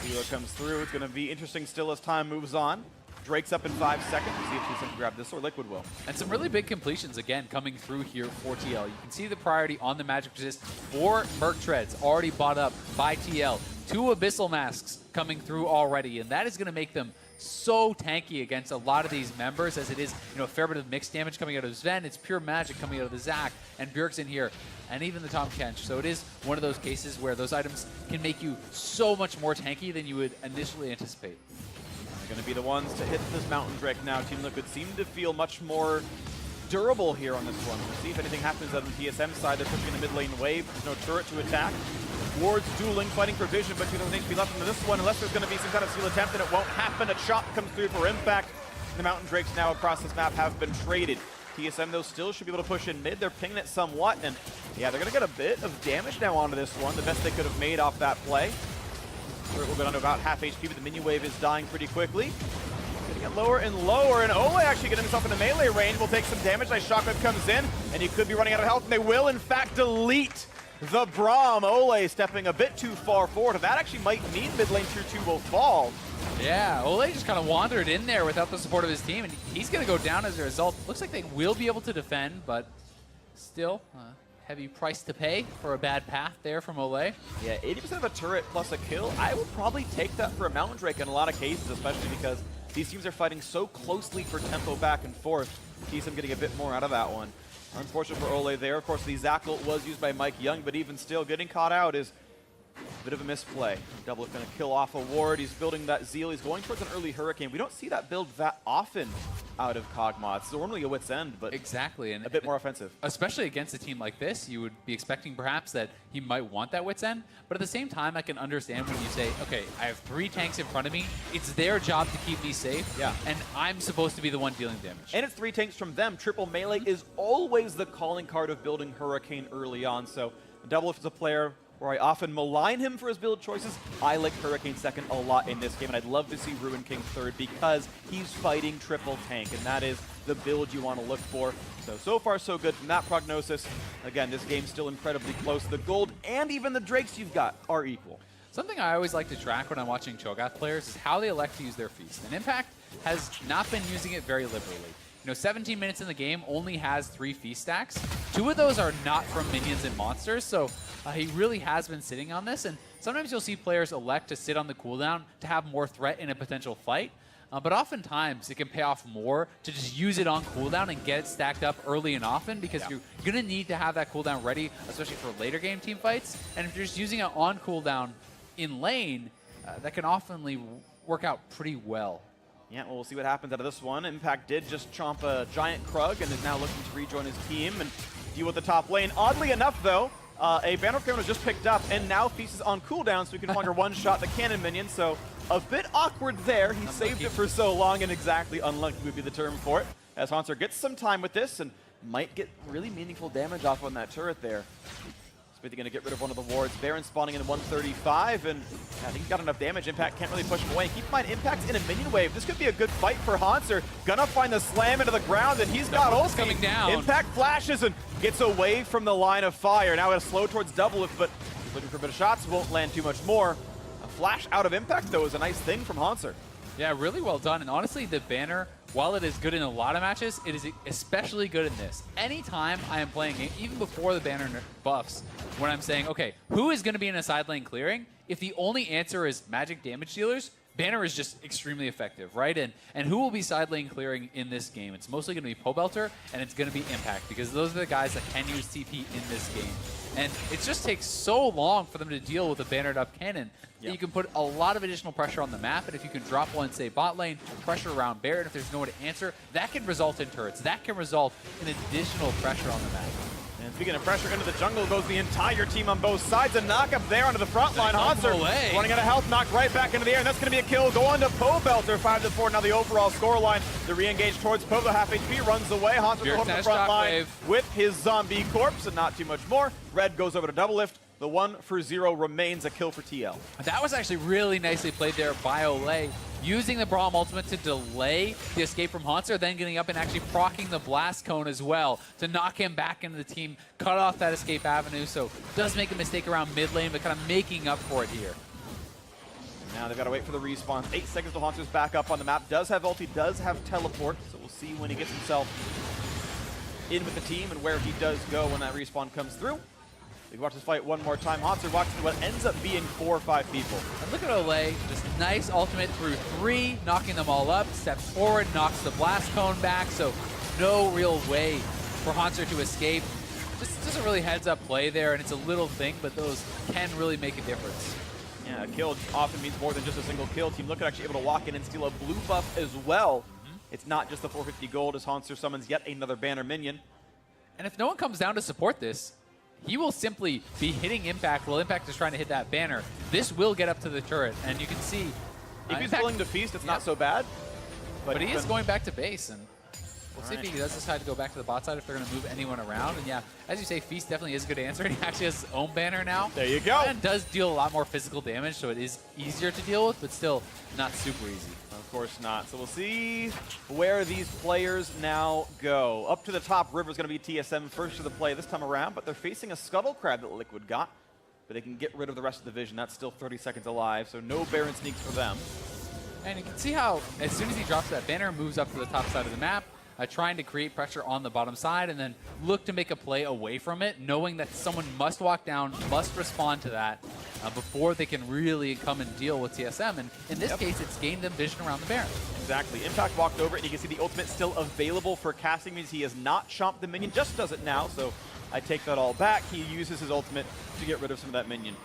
Speaker 5: See what comes through. It's going to be interesting still as time moves on. Drake's up in 5 seconds. We'll see if TSM can grab this, or Liquid will.
Speaker 6: And some really big completions, again, coming through here for TL. You can see the priority on the Magic Resist. 4 Merc Treads already bought up by TL. 2 Abyssal Masks coming through already, and that is going to make them so tanky against a lot of these members, as it is, you know, a fair bit of mixed damage coming out of Sven. It's pure magic coming out of the Zac, and Bjergsen here, and even the Tahm Kench. So it is one of those cases where those items can make you so much more tanky than you would initially anticipate.
Speaker 5: Going to be the ones to hit this Mountain Drake now. Team Liquid seem to feel much more durable here on this one. We'll see if anything happens on the TSM side. They're pushing the mid lane wave. There's no turret to attack. Wards dueling, fighting for vision, but 2,000 HP left into this one, unless there's going to be some kind of steal attempt, and it won't happen. A chop comes through for Impact. The Mountain Drakes now across this map have been traded. TSM, though, still should be able to push in mid. They're pinging it somewhat, and yeah, they're going to get a bit of damage now onto this one. The best they could have made off that play. We're down to about half HP, but the minion wave is dying pretty quickly. Getting it lower and lower, and Ole actually getting himself into melee range will take some damage. Nice shotgun comes in, and he could be running out of health, and they will, in fact, delete the Braum. Ole stepping a bit too far forward, and that actually might mean mid lane tier 2 will fall.
Speaker 6: Yeah, Ole just kind of wandered in there without the support of his team, and he's going to go down as a result. Looks like they will be able to defend, but still, heavy price to pay for a bad path there from Ole.
Speaker 5: Yeah, 80% of a turret plus a kill. I would probably take that for a Mountain Drake in a lot of cases, especially because these teams are fighting so closely for tempo back and forth. TSM getting a bit more out of that one. Unfortunate for Ole there. Of course, the Zackle was used by Mike Young, but even still, getting caught out is a bit of a misplay. Double going to kill off a ward. He's building that Zeal. He's going towards an early Hurricane. We don't see that build that often out of Kog'Maw. It's normally a wit's end, but
Speaker 6: exactly, and
Speaker 5: a bit more offensive.
Speaker 6: Especially against a team like this, you would be expecting perhaps that he might want that wit's end, but at the same time, I can understand when you say, okay, I have 3 tanks in front of me. It's their job to keep me safe,
Speaker 5: yeah,
Speaker 6: and I'm supposed to be the one dealing damage.
Speaker 5: And it's 3 tanks from them. Triple melee is always the calling card of building Hurricane early on, so Double is a player where I often malign him for his build choices. I like Hurricane second a lot in this game, and I'd love to see Ruin King third because he's fighting triple tank, and that is the build you want to look for. So far so good from that prognosis. Again, this game's still incredibly close. The gold and even the Drakes you've got are equal.
Speaker 6: Something I always like to track when I'm watching Cho'Gath players is how they elect to use their feast. And Impact has not been using it very liberally. 17 minutes in the game only has 3 feast stacks. 2 of those are not from minions and monsters, so he really has been sitting on this. And sometimes you'll see players elect to sit on the cooldown to have more threat in a potential fight. But oftentimes it can pay off more to just use it on cooldown and get it stacked up early and often because you're going to need to have that cooldown ready, especially for later game team fights. And if you're just using it on cooldown in lane, that can often work out pretty well.
Speaker 5: Yeah, well, we'll see what happens out of this one. Impact did just chomp a giant Krug and is now looking to rejoin his team and deal with the top lane. Oddly enough, though, a Banner Criminal just picked up, and now Feast is on cooldown, so he can no longer one-shot the cannon minion, so a bit awkward there. He saved it for so long, and exactly unlucky would be the term for it, as Haunter gets some time with this and might get really meaningful damage off on that turret there. Smithy going to get rid of one of the wards. Baron spawning in 135, and I think he's got enough damage. Impact can't really push him away. Keep in mind, Impact's in a minion wave. This could be a good fight for Haunter. Gonna find the slam into the ground, and he's got ulti.
Speaker 6: Coming down.
Speaker 5: Impact flashes and gets away from the line of fire. Now it's slow towards double, but he's looking for a bit of shots. Won't land too much more. A flash out of Impact, though, is a nice thing from Haunter.
Speaker 6: Yeah, really well done. And honestly, the banner, while it is good in a lot of matches, it is especially good in this. Anytime I am playing it, even before the banner buffs, when I'm saying, okay, who is going to be in a side lane clearing? If the only answer is magic damage dealers, banner is just extremely effective, right? And who will be side lane clearing in this game? It's mostly going to be Pobelter, and it's going to be Impact, because those are the guys that can use TP in this game. And it just takes so long for them to deal with a bannered up cannon that you can put a lot of additional pressure on the map, and if you can drop one, say, bot lane, pressure around Baron, if there's no one to answer, that can result in turrets. That can result in additional pressure on the map.
Speaker 5: And speaking of pressure, into the jungle goes the entire team on both sides. A knock up there onto the front line. Haunter running out of health, knocked right back into the air, and that's going to be a kill. Go on to Pobelter, 5-4. Now the overall scoreline. The re-engage towards Poe, the half HP, runs away. Haunter on the front line with his zombie corpse, and not too much more. Red goes over to double lift. The 1-for-0 remains a kill for TL.
Speaker 6: That was actually really nicely played there by Ole, using the Braum ultimate to delay the escape from Haunter, then getting up and actually proccing the blast cone as well to knock him back into the team, cut off that escape avenue. So does make a mistake around mid lane, but kind of making up for it here.
Speaker 5: Now they've got to wait for the respawn. 8 seconds till Haunter's back up on the map. Does have ulti, does have teleport, so we'll see when he gets himself in with the team and where he does go when that respawn comes through. We can watch this fight one more time. Haunter walks into what ends up being 4 or 5 people.
Speaker 6: And look at Ole, just nice ultimate through 3, knocking them all up, steps forward, knocks the blast cone back, so no real way for Haunter to escape. Just a really heads-up play there, and it's a little thing, but those can really make a difference.
Speaker 5: Yeah, a kill often means more than just a single kill. Team Liquid actually able to walk in and steal a blue buff as well. It's not just the 450 gold as Haunter summons yet another banner minion.
Speaker 6: And if no one comes down to support this, he will simply be hitting Impact while Impact is trying to hit that banner. This will get up to the turret, and you can see...
Speaker 5: If he's willing to feast, it's not so bad.
Speaker 6: But he is going back to base, and We'll see if he does decide to go back to the bot side if they're going to move anyone around. And yeah, as you say, Feast definitely is a good answer. He actually has his own banner now.
Speaker 5: There you go.
Speaker 6: And does deal a lot more physical damage, so it is easier to deal with, but still not super easy.
Speaker 5: Of course not. So we'll see where these players now go. Up to the top river is going to be TSM first to the play this time around, but they're facing a Scuttle Crab that Liquid got. But they can get rid of the rest of the vision. That's still 30 seconds alive, so no Baron sneaks for them.
Speaker 6: And you can see how as soon as he drops that banner, moves up to the top side of the map, trying to create pressure on the bottom side and then look to make a play away from it, knowing that someone must walk down, must respond to that before they can really come and deal with TSM. And in this case, it's gained them vision around the Baron.
Speaker 5: Exactly. Impact walked over it, and you can see the ultimate still available for casting. Means he has not chomped the minion, just does it now, so I take that all back. He uses his ultimate to get rid of some of that minion.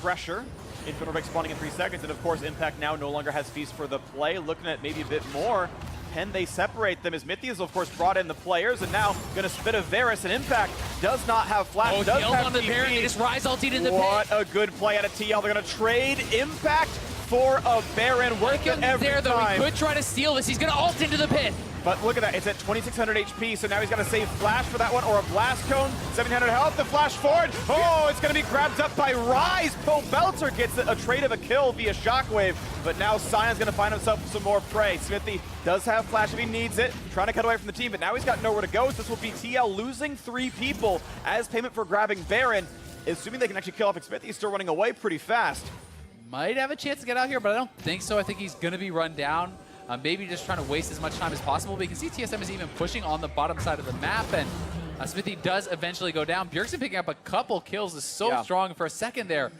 Speaker 5: Pressure. Infernal Drake spawning in 3 seconds, and of course Impact now no longer has Feast for the play. Looking at maybe a bit more. Can they separate them? As Mithy has, of course, brought in the players, and now going to spit a Varus, and Impact does not have Flash, does have
Speaker 6: on the Baron. They just Rise ulted in the pit.
Speaker 5: What a good play out of TL. They're going to trade Impact for a Baron. Worth it every
Speaker 6: there, though.
Speaker 5: time.
Speaker 6: He could try to steal this. He's going to ult into the pit.
Speaker 5: But look at that, it's at 2600 HP, so now he's got to save Flash for that one, or a Blast Cone, 700 health, the Flash forward. Oh, it's going to be grabbed up by Rise. Poe Belter gets a trade of a kill via Shockwave, but now Sion's going to find himself some more prey. Smithy does have Flash if he needs it, trying to cut away from the team, but now he's got nowhere to go, so this will be TL losing 3 people as payment for grabbing Baron, assuming they can actually kill off Smithy. He's still running away pretty fast.
Speaker 6: Might have a chance to get out here, but I don't think so. I think he's going to be run down. Maybe just trying to waste as much time as possible. But you can see TSM is even pushing on the bottom side of the map, and Smithy does eventually go down. Bjergsen picking up a couple kills is so strong. For a second there,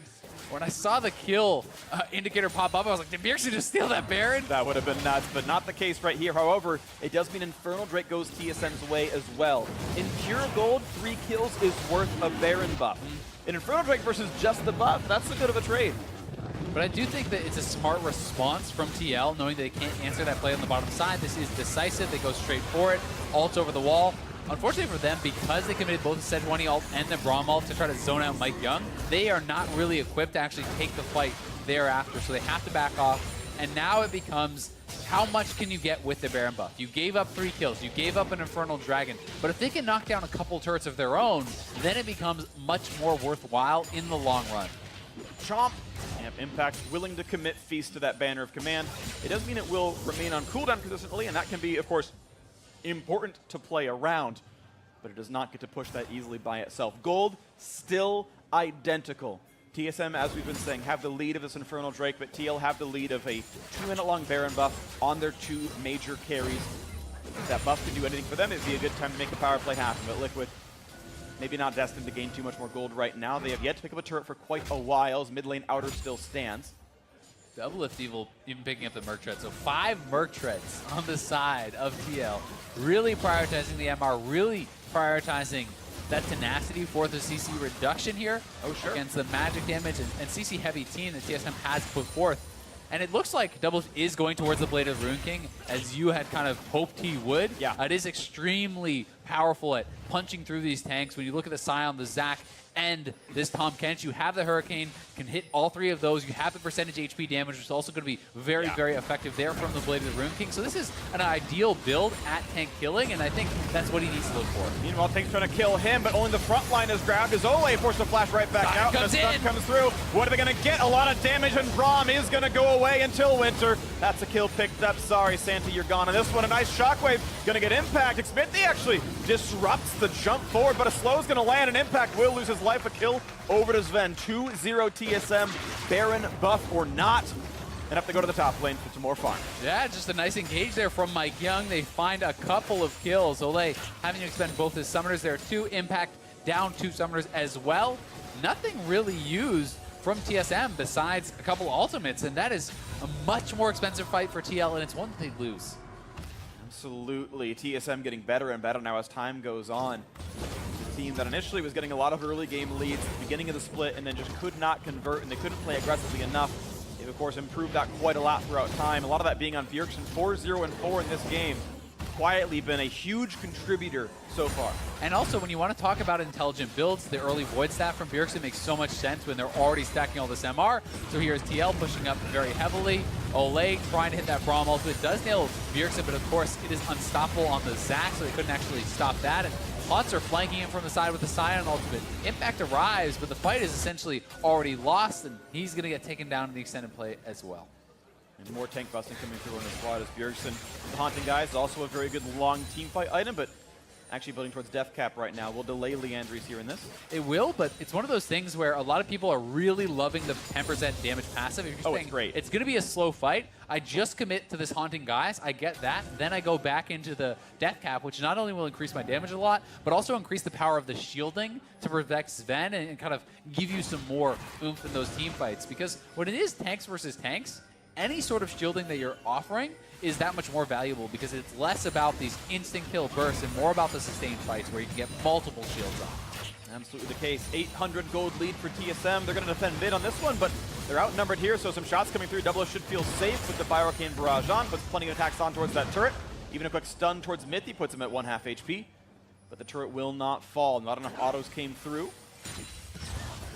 Speaker 6: when I saw the kill indicator pop up, I was like, did Bjergsen just steal that Baron?
Speaker 5: That would have been nuts, but not the case right here. However, it does mean Infernal Drake goes TSM's way as well. In pure gold, 3 kills is worth a Baron buff. In Infernal Drake versus just the buff, that's a bit of a trade.
Speaker 6: But I do think that it's a smart response from TL, knowing they can't answer that play on the bottom side. This is decisive. They go straight for it. Ult over the wall. Unfortunately for them, because they committed both the Sejuani ult and the Braum ult to try to zone out Mike Young, they are not really equipped to actually take the fight thereafter. So they have to back off. And now it becomes, how much can you get with the Baron buff? You gave up 3 kills. You gave up an Infernal Dragon. But if they can knock down a couple turrets of their own, then it becomes much more worthwhile in the long run.
Speaker 5: Chomp. Impact willing to commit Feast to that banner of command. It does mean it will remain on cooldown consistently, and that can be, of course, important to play around, but it does not get to push that easily by itself. Gold, still identical. TSM, as we've been saying, have the lead of this Infernal Drake, but TL have the lead of a 2-minute-long Baron buff on their 2 major carries. If that buff can do anything for them, it'd be a good time to make the power play happen, but Liquid, maybe not destined to gain too much more gold right now. They have yet to pick up a turret for quite a while, as mid lane outer still stands.
Speaker 6: Double Lift Evil even picking up the Merc Tread. So 5 Merc Treads on the side of TL. Really prioritizing the MR, really prioritizing that tenacity for the CC reduction here against the magic damage and CC heavy team that TSM has put forth. And it looks like Double Lift is going towards the Blade of the Rune King, as you had kind of hoped he would.
Speaker 5: Yeah.
Speaker 6: It is extremely powerful at punching through these tanks. When you look at the Scion, the Zac, and this Tahm Kench, you have the Hurricane, can hit all 3 of those. You have the percentage HP damage, which is also going to be very, very effective there from the Blade of the Rune King. So this is an ideal build at tank killing, and I think that's what he needs to look for.
Speaker 5: Meanwhile, Tank's trying to kill him, but only the front line is grabbed. As Ole forced to flash right back out.
Speaker 6: Comes
Speaker 5: the stun
Speaker 6: in.
Speaker 5: comes through. What are they going to get? A lot of damage, and Braum is going to go away until Winter. That's a kill picked up. Sorry, Santa, you're gone on this one. A nice Shockwave. Going to get Impact. Smithy actually disrupts the jump forward, but a slow is going to land, and Impact will lose his life. A kill over to Sven. 2-0 TSM. Baron buff or not. And have to go to the top lane for some more fun.
Speaker 6: Yeah, just a nice engage there from Mike Young. They find a couple of kills. Ole having to expend both his summoners there too. Impact down 2 summoners as well. Nothing really used from TSM besides a couple ultimates, and that is a much more expensive fight for TL, and it's one that they lose.
Speaker 5: Absolutely. TSM getting better and better now as time goes on. The team that initially was getting a lot of early game leads at the beginning of the split and then just could not convert, and they couldn't play aggressively enough. They've, of course, improved that quite a lot throughout time. A lot of that being on Bjergsen, 4-0-4 in this game. quietly been a huge contributor so far.
Speaker 6: And also, when you want to talk about intelligent builds, the early Void Staff from Bjergsen makes so much sense when they're already stacking all this MR. So here's TL pushing up very heavily. Ole trying to hit that Braum ultimate. Does nail Bjergsen, but of course it is unstoppable on the Zac, so they couldn't actually stop that. And Haunts are flanking him from the side with the Scion ultimate. Impact arrives, but the fight is essentially already lost, and he's going to get taken down in the extended play as well.
Speaker 5: And more tank busting coming through on the squad as Bjergsen, the Haunting Guys, also a very good long team fight item, but actually building towards death cap right now. We'll delay Leandri's here in this.
Speaker 6: It will, but it's one of those things where a lot of people are really loving the 10% damage passive. If you're
Speaker 5: it's great.
Speaker 6: It's going to be a slow fight. I just commit to this Haunting Guys. I get that. Then I go back into the death cap, which not only will increase my damage a lot, but also increase the power of the shielding to protect Sven and kind of give you some more oomph in those team fights. Because when it is tanks versus tanks, any sort of shielding that you're offering is that much more valuable because it's less about these instant kill bursts and more about the sustained fights where you can get multiple shields off.
Speaker 5: Absolutely the case. 800 gold lead for TSM. They're going to defend mid on this one, but they're outnumbered here, so some shots coming through. Double should feel safe with the Byrocane barrage on, puts plenty of attacks on towards that turret. Even a quick stun towards Mithy puts him at 1/2 HP, but the turret will not fall. Not enough autos came through.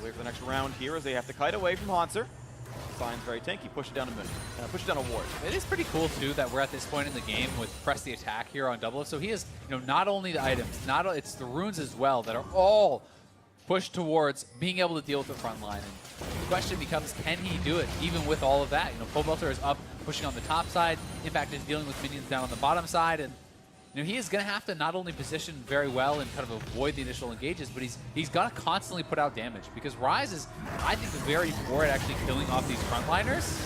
Speaker 5: Wait for the next round here as they have to kite away from Haunter. Scion's very tanky. Push it down a minute. Push it down a ward.
Speaker 6: It is pretty cool too that we're at this point in the game with press the attack here on Double. So he is, not only the items, it's the runes as well that are all pushed towards being able to deal with the front line. And the question becomes, can he do it even with all of that? Pole Belter is up, pushing on the top side. Impact is dealing with minions down on the bottom side, and he is going to have to not only position very well and kind of avoid the initial engages, but he's got to constantly put out damage because Ryze is, I think, very poor at actually killing off these frontliners.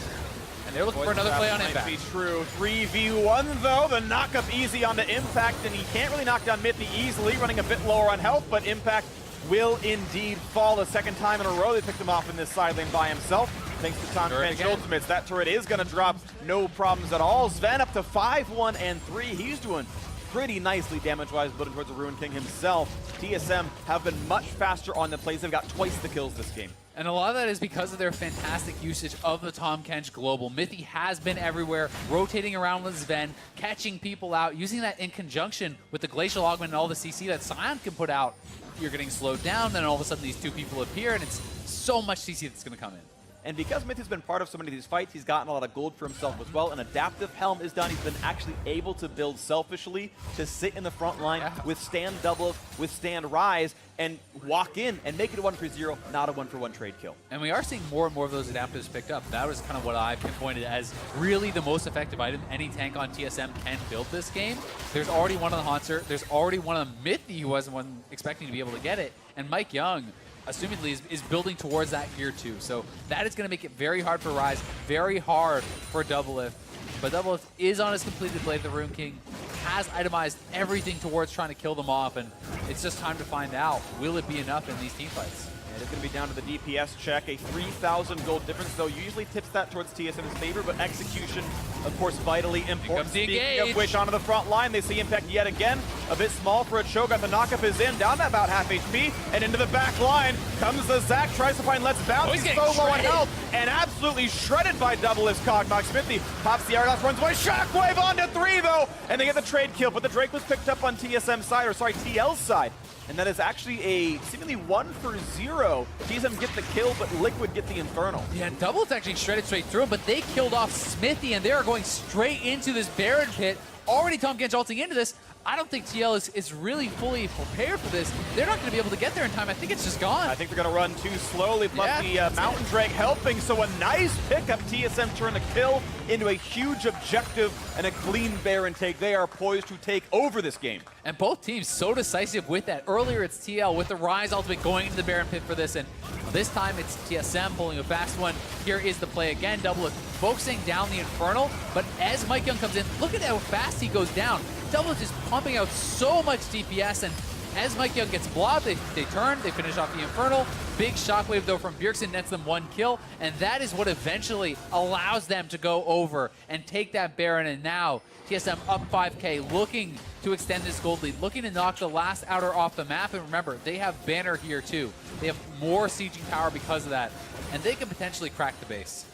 Speaker 6: And they're looking for another play on Impact.
Speaker 5: Might be true. 3v1 though, the knockup easy onto Impact, and he can't really knock down Mithy easily, running a bit lower on health, but Impact will indeed fall the second time in a row. They picked him off in this side lane by himself. Thanks to Tom Kench ultimates. That turret is going to drop, no problems at all. Sven up to 5-1 and 3. He's doing pretty nicely damage-wise, building towards the Ruin King himself. TSM have been much faster on the plays. They've got twice the kills this game.
Speaker 6: And a lot of that is because of their fantastic usage of the Tahm Kench Global. Mithy has been everywhere, rotating around with Sven, catching people out, using that in conjunction with the Glacial Augment and all the CC that Scion can put out. You're getting slowed down, then all of a sudden these two people appear, and it's so much CC that's going to come in.
Speaker 5: And because Mithy's been part of so many of these fights, he's gotten a lot of gold for himself as well. An adaptive helm is done. He's been actually able to build selfishly to sit in the front line, withstand double, withstand Ryze, and walk in and make it a 1-for-0, not a 1-for-1 trade kill.
Speaker 6: And we are seeing more and more of those adaptives picked up. That was kind of what I pinpointed as really the most effective item any tank on TSM can build this game. There's already one on the Haunter. There's already one on the Mithy who wasn't one expecting to be able to get it. And Mike Young, assumedly, is building towards that here too. So that is going to make it very hard for Ryze, very hard for Doublelift. But Doublelift is on his completed Blade of the Ruin King, has itemized everything towards trying to kill them off, and it's just time to find out, will it be enough in these team fights?
Speaker 5: And it's going to be down to the DPS check. A 3,000 gold difference, though, usually tips that towards TSM's favor, but execution, of course, vitally important. Speaking of which, onto the front line, they see Impact yet again. A bit small for a Cho'Gath. The knockup is in, down to about half HP, and into the back line comes the Zac, tries to find Let's Bounce. He's so low on health, and absolutely shredded by Doublelift's Cogmog. Smithy pops the Hourglass, runs away. Shockwave onto 3, though, and they get the trade kill, but the Drake was picked up on TSM's side, or sorry, TL's side. And that is actually a seemingly 1-for-0. TSM get the kill, but Liquid get the Infernal.
Speaker 6: Yeah, and Doublelift actually shredded straight through him, but they killed off Smithy, and they are going straight into this Baron pit. Already Tahm Kench ulting into this. I don't think TL is really fully prepared for this. They're not going to be able to get there in time. I think it's just gone.
Speaker 5: I think they're going to run too slowly, plus the Mountain Drake helping. So a nice pickup. TSM turn the kill into a huge objective and a clean Baron take. They are poised to take over this game.
Speaker 6: And both teams so decisive with that. Earlier it's TL with the Ryze ultimate going into the Baron pit for this, and this time it's TSM pulling a fast one. Here is the play again. Doublelift focusing down the Infernal, but as Mike Young comes in, look at how fast he goes down. Doublelift is pumping out so much DPS, and as Mike Young gets blobbed, they turn, they finish off the Infernal. Big shockwave though from Bjergsen nets them 1 kill, and that is what eventually allows them to go over and take that Baron. And now TSM up 5k, looking to extend this gold lead, looking to knock the last outer off the map. And remember, they have Banner here too. They have more sieging power because of that, and they can potentially crack the base.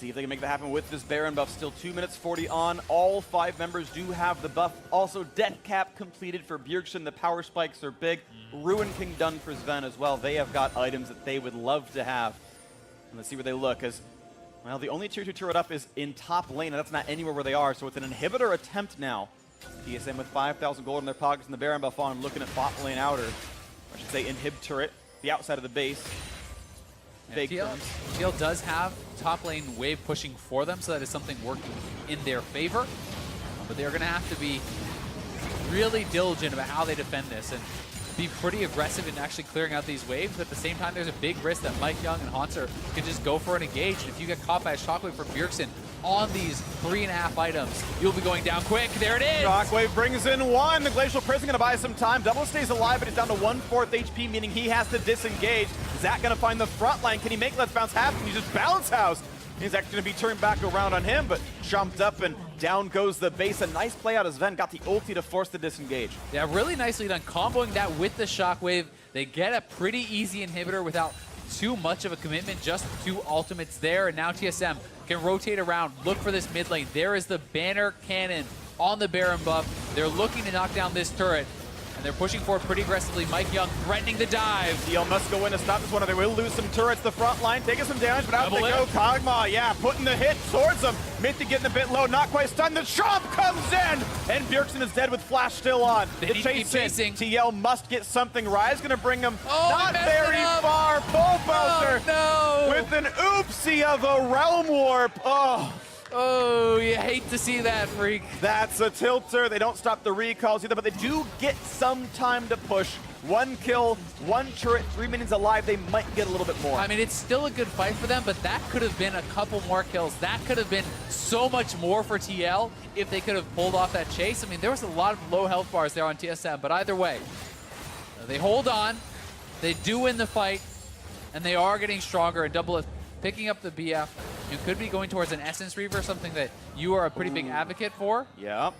Speaker 5: See if they can make that happen with this Baron buff. Still 2 minutes 40 on. All 5 members do have the buff. Also, death cap completed for Bjergsen. The power spikes are big. Ruin King done for Sven as well. They have got items that they would love to have. And let's see where they look. As well, the only tier 2 turret up is in top lane, and that's not anywhere where they are. So it's an inhibitor attempt now. TSM with 5,000 gold in their pockets and the Baron buff on. Looking at bot lane outer. I should say inhib turret, the outside of the base.
Speaker 6: TL does have top lane wave pushing for them, so that is something working in their favor. But they're going to have to be really diligent about how they defend this and be pretty aggressive in actually clearing out these waves. But at the same time, there's a big risk that Mike Young and Haunter can just go for an engage. And if you get caught by a shockwave from Bjergsen on these 3.5 items, you'll be going down quick. There it is!
Speaker 5: Shockwave brings in one. The Glacial Prison going to buy some time. Double stays alive, but he's down to 1/4 HP, meaning he has to disengage. Zach going to find the front line. Can he make Let's Bounce happen? He just Balance House. He's actually going to be turned back around on him, but jumped up and down goes the base. A nice play out as Sven got the ulti to force the disengage.
Speaker 6: Yeah, really nicely done. Comboing that with the Shockwave. They get a pretty easy inhibitor without too much of a commitment, just 2 ultimates there. And now TSM can rotate around, look for this mid lane. There is the banner cannon on the Baron buff. They're looking to knock down this turret. And they're pushing forward pretty aggressively. Mike Young threatening the dive.
Speaker 5: DL must go in to stop this one, or they will lose some turrets. The front line taking some damage, but out they go. Kog'Maw, yeah, putting the hit towards them. Mythic getting a bit low, not quite stunned. The chomp comes in, and Bjergsen is dead with flash still on.
Speaker 6: They need to keep chasing.
Speaker 5: TL must get something. Rise going to bring him
Speaker 6: not
Speaker 5: very far. Bulldozer with an oopsie of a realm warp.
Speaker 6: Oh, you hate to see that, Freak.
Speaker 5: That's a tilter. They don't stop the recalls either, but they do get some time to push. 1 kill, 1 turret, 3 minions alive. They might get a little bit more.
Speaker 6: I mean, it's still a good fight for them, but that could have been a couple more kills. That could have been so much more for TL if they could have pulled off that chase. I mean, there was a lot of low health bars there on TSM, but either way, they hold on. They do win the fight, and they are getting stronger. And Double picking up the BF. You could be going towards an Essence Reaver, something that you are a pretty big advocate for.
Speaker 5: Yep.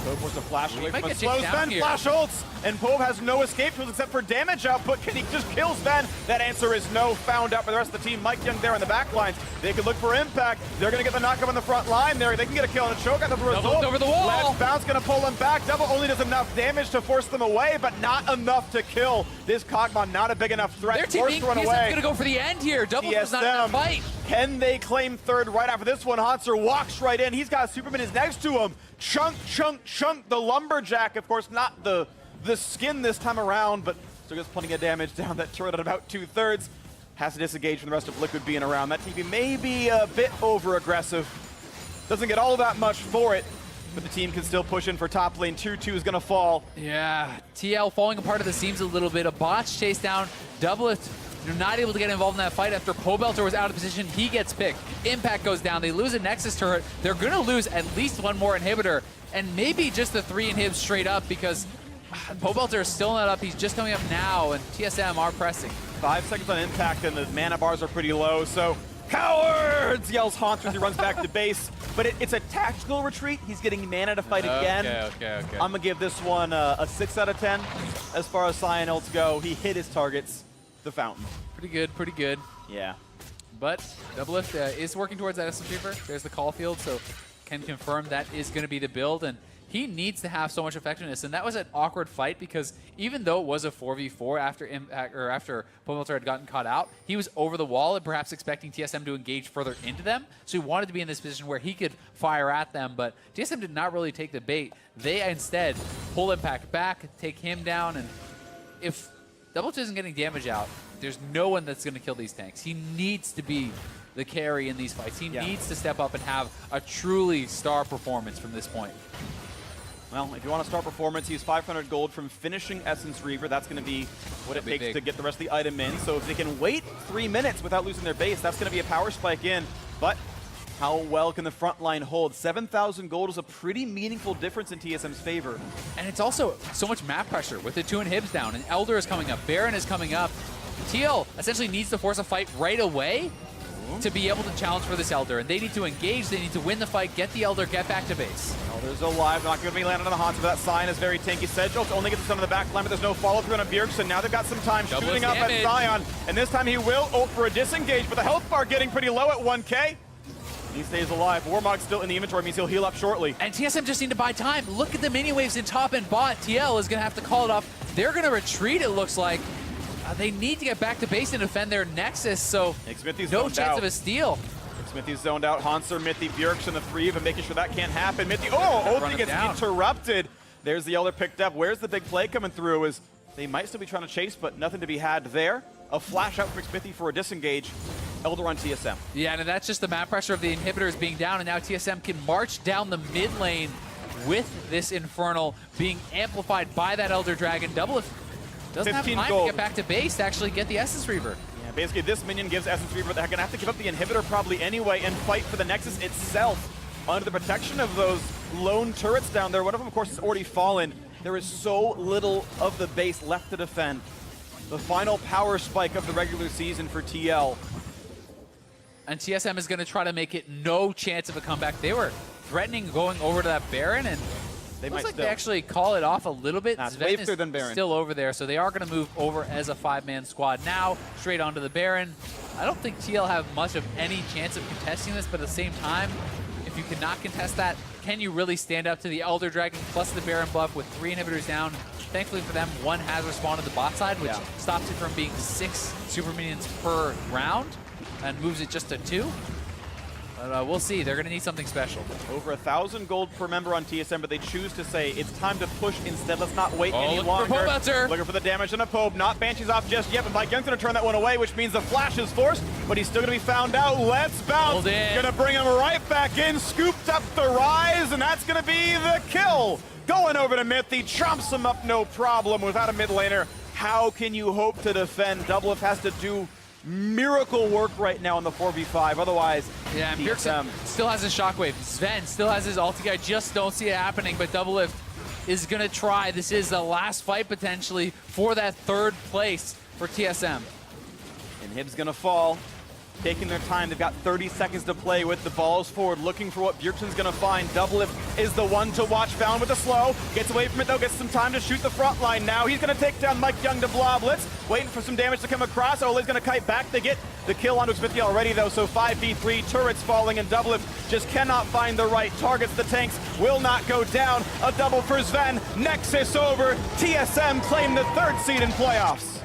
Speaker 5: Go for the flash away from a
Speaker 6: get
Speaker 5: slow Sven. Flash ults, and Pope has no escape tools except for damage output. Can he just kill Sven? That answer is no. Found out by the rest of the team. Mike Young there in the back lines. They could look for impact. They're going to get the knockup on the front line there. They can get a kill and a choke out of the result.
Speaker 6: Over the wall.
Speaker 5: Let's Bounce going to pull him back. Double only does enough damage to force them away, but not enough to kill. This Kog'Maw not a big enough threat.
Speaker 6: Their team being going to go for the end here. Double does not enough fight.
Speaker 5: Can they claim third right after this one? Hanser walks right in. He's got Superman is next to him. Chunk, chunk, chunk. The Lumberjack, of course, not the skin this time around, but still gets plenty of damage down that turret at about 2/3. Has to disengage from the rest of Liquid being around. That TV may be a bit over-aggressive. Doesn't get all that much for it, but the team can still push in for top lane. 2-2 is going to fall.
Speaker 6: Yeah, TL falling apart at the seams a little bit. A botch chase down. Doubleth not able to get involved in that fight after Pobelter was out of position. He gets picked. Impact goes down. They lose a Nexus turret. They're going to lose at least 1 more inhibitor, and maybe just the 3 inhibs straight up because Pobelter is still not up. He's just coming up now, and TSM are pressing.
Speaker 5: 5 seconds on impact, and the mana bars are pretty low, so cowards! Yells Haunter as he runs back to base. But it's a tactical retreat. He's getting mana to fight again.
Speaker 6: Okay.
Speaker 5: I'm going to give this one a 6 out of 10. As far as Cyan ults go, he hit his targets. The fountain.
Speaker 6: Pretty good.
Speaker 5: Yeah.
Speaker 6: But Doublelift is working towards that Essence Reaver. There's the call field, so can confirm that is going to be the build. And he needs to have so much effectiveness. And that was an awkward fight because even though it was a 4v4 after Impact or after Pobelter had gotten caught out, he was over the wall and perhaps expecting TSM to engage further into them. So he wanted to be in this position where he could fire at them. But TSM did not really take the bait. They instead pull Impact back, take him down, and if Doublelift isn't getting damage out, there's no one that's going to kill these tanks. He needs to be the carry in these fights. He needs to step up and have a truly star performance from this point.
Speaker 5: Well, if you want a star performance, he's 500 gold from finishing Essence Reaver. That's going to be what it takes to get the rest of the item in. So if they can wait 3 minutes without losing their base, that's going to be a power spike in. But how well can the front line hold? 7,000 gold is a pretty meaningful difference in TSM's favor.
Speaker 6: And it's also so much map pressure with the 2 inhibs down. And Elder is coming up. Baron is coming up. TL essentially needs to force a fight right away to be able to challenge for this Elder. And they need to engage. They need to win the fight, get the Elder, get back to base.
Speaker 5: Elder's alive. Not going to be landing on the Haunter, but that sign is very tanky. Sedgels only gets the stun on the back line, but there's no follow-through on Bjergsen. Now they've got some time shooting up at Zion. And this time he will ult for a disengage, but the health bar getting pretty low at 1K. He stays alive. Warmog's still in the inventory, means he'll heal up shortly.
Speaker 6: And TSM just need to buy time. Look at the mini waves in top and bot. TL is going to have to call it off. They're going to retreat, it looks like. They need to get back to base and defend their Nexus, so no chance of a steal.
Speaker 5: Smithy's zoned out. Hanser, Mithy, Bjergsen, and the three of them making sure that can't happen. Mithy, Oathie gets interrupted. There's the Elder picked up. Where's the big play coming through? Is they might still be trying to chase, but nothing to be had there. A flash out for Smithy for a disengage. Elder on TSM.
Speaker 6: Yeah, and that's just the map pressure of the inhibitors being down, and now TSM can march down the mid lane with this Infernal being amplified by that Elder Dragon. Double doesn't have time to get back to base to actually get the Essence Reaver. Yeah,
Speaker 5: basically this minion gives Essence Reaver, they're gonna have to give up the inhibitor probably anyway and fight for the Nexus itself under the protection of those lone turrets down there. One of them, of course, is already fallen. There is so little of the base left to defend. The final power spike of the regular season for TL.
Speaker 6: And TSM is gonna try to make it no chance of a comeback. They were threatening going over to that Baron, and looks like they actually call it off a little bit. Sven is still over there, so they are going to move over as a 5-man squad now, straight onto the Baron. I don't think TL have much of any chance of contesting this, but at the same time, if you cannot contest that, can you really stand up to the Elder Dragon plus the Baron buff with 3 inhibitors down? Thankfully for them, 1 has respawned on the bot side, which stops it from being 6 super minions per round and moves it just to 2. But we'll see. They're going to need something special.
Speaker 5: Over 1,000 gold per member on TSM, but they choose to say it's time to push instead. Let's not wait any longer. Looking for the damage on a Pope. Not Banshee's off just yet, but Mike Young's going to turn that one away, which means the flash is forced, but he's still going to be found out. Let's bounce. Going to bring him right back in. Scooped up the Rise, and that's going to be the kill. Going over to Mithy. Trumps him up no problem without a mid laner. How can you hope to defend? Doublelift has to do miracle work right now on the 4v5. Otherwise,
Speaker 6: yeah, and Bjergsen still has his shockwave. Sven still has his ulti. I just don't see it happening, but Doublelift is going to try. This is the last fight potentially for that 3rd place for TSM.
Speaker 5: And Hib's going to fall. Taking their time. They've got 30 seconds to play with the balls forward, looking for what Bjergsen's going to find. Doublelift is the one to watch. Found with the slow. Gets away from it, though. Gets some time to shoot the front line now. He's going to take down Mike Young to Bloblitz. Waiting for some damage to come across. Ole's going to kite back. They get the kill onto Smithy already, though. So 5v3. Turrets falling, and Doublelift just cannot find the right targets. The tanks will not go down. A double for Sven. Nexus over. TSM claim the 3rd seed in playoffs.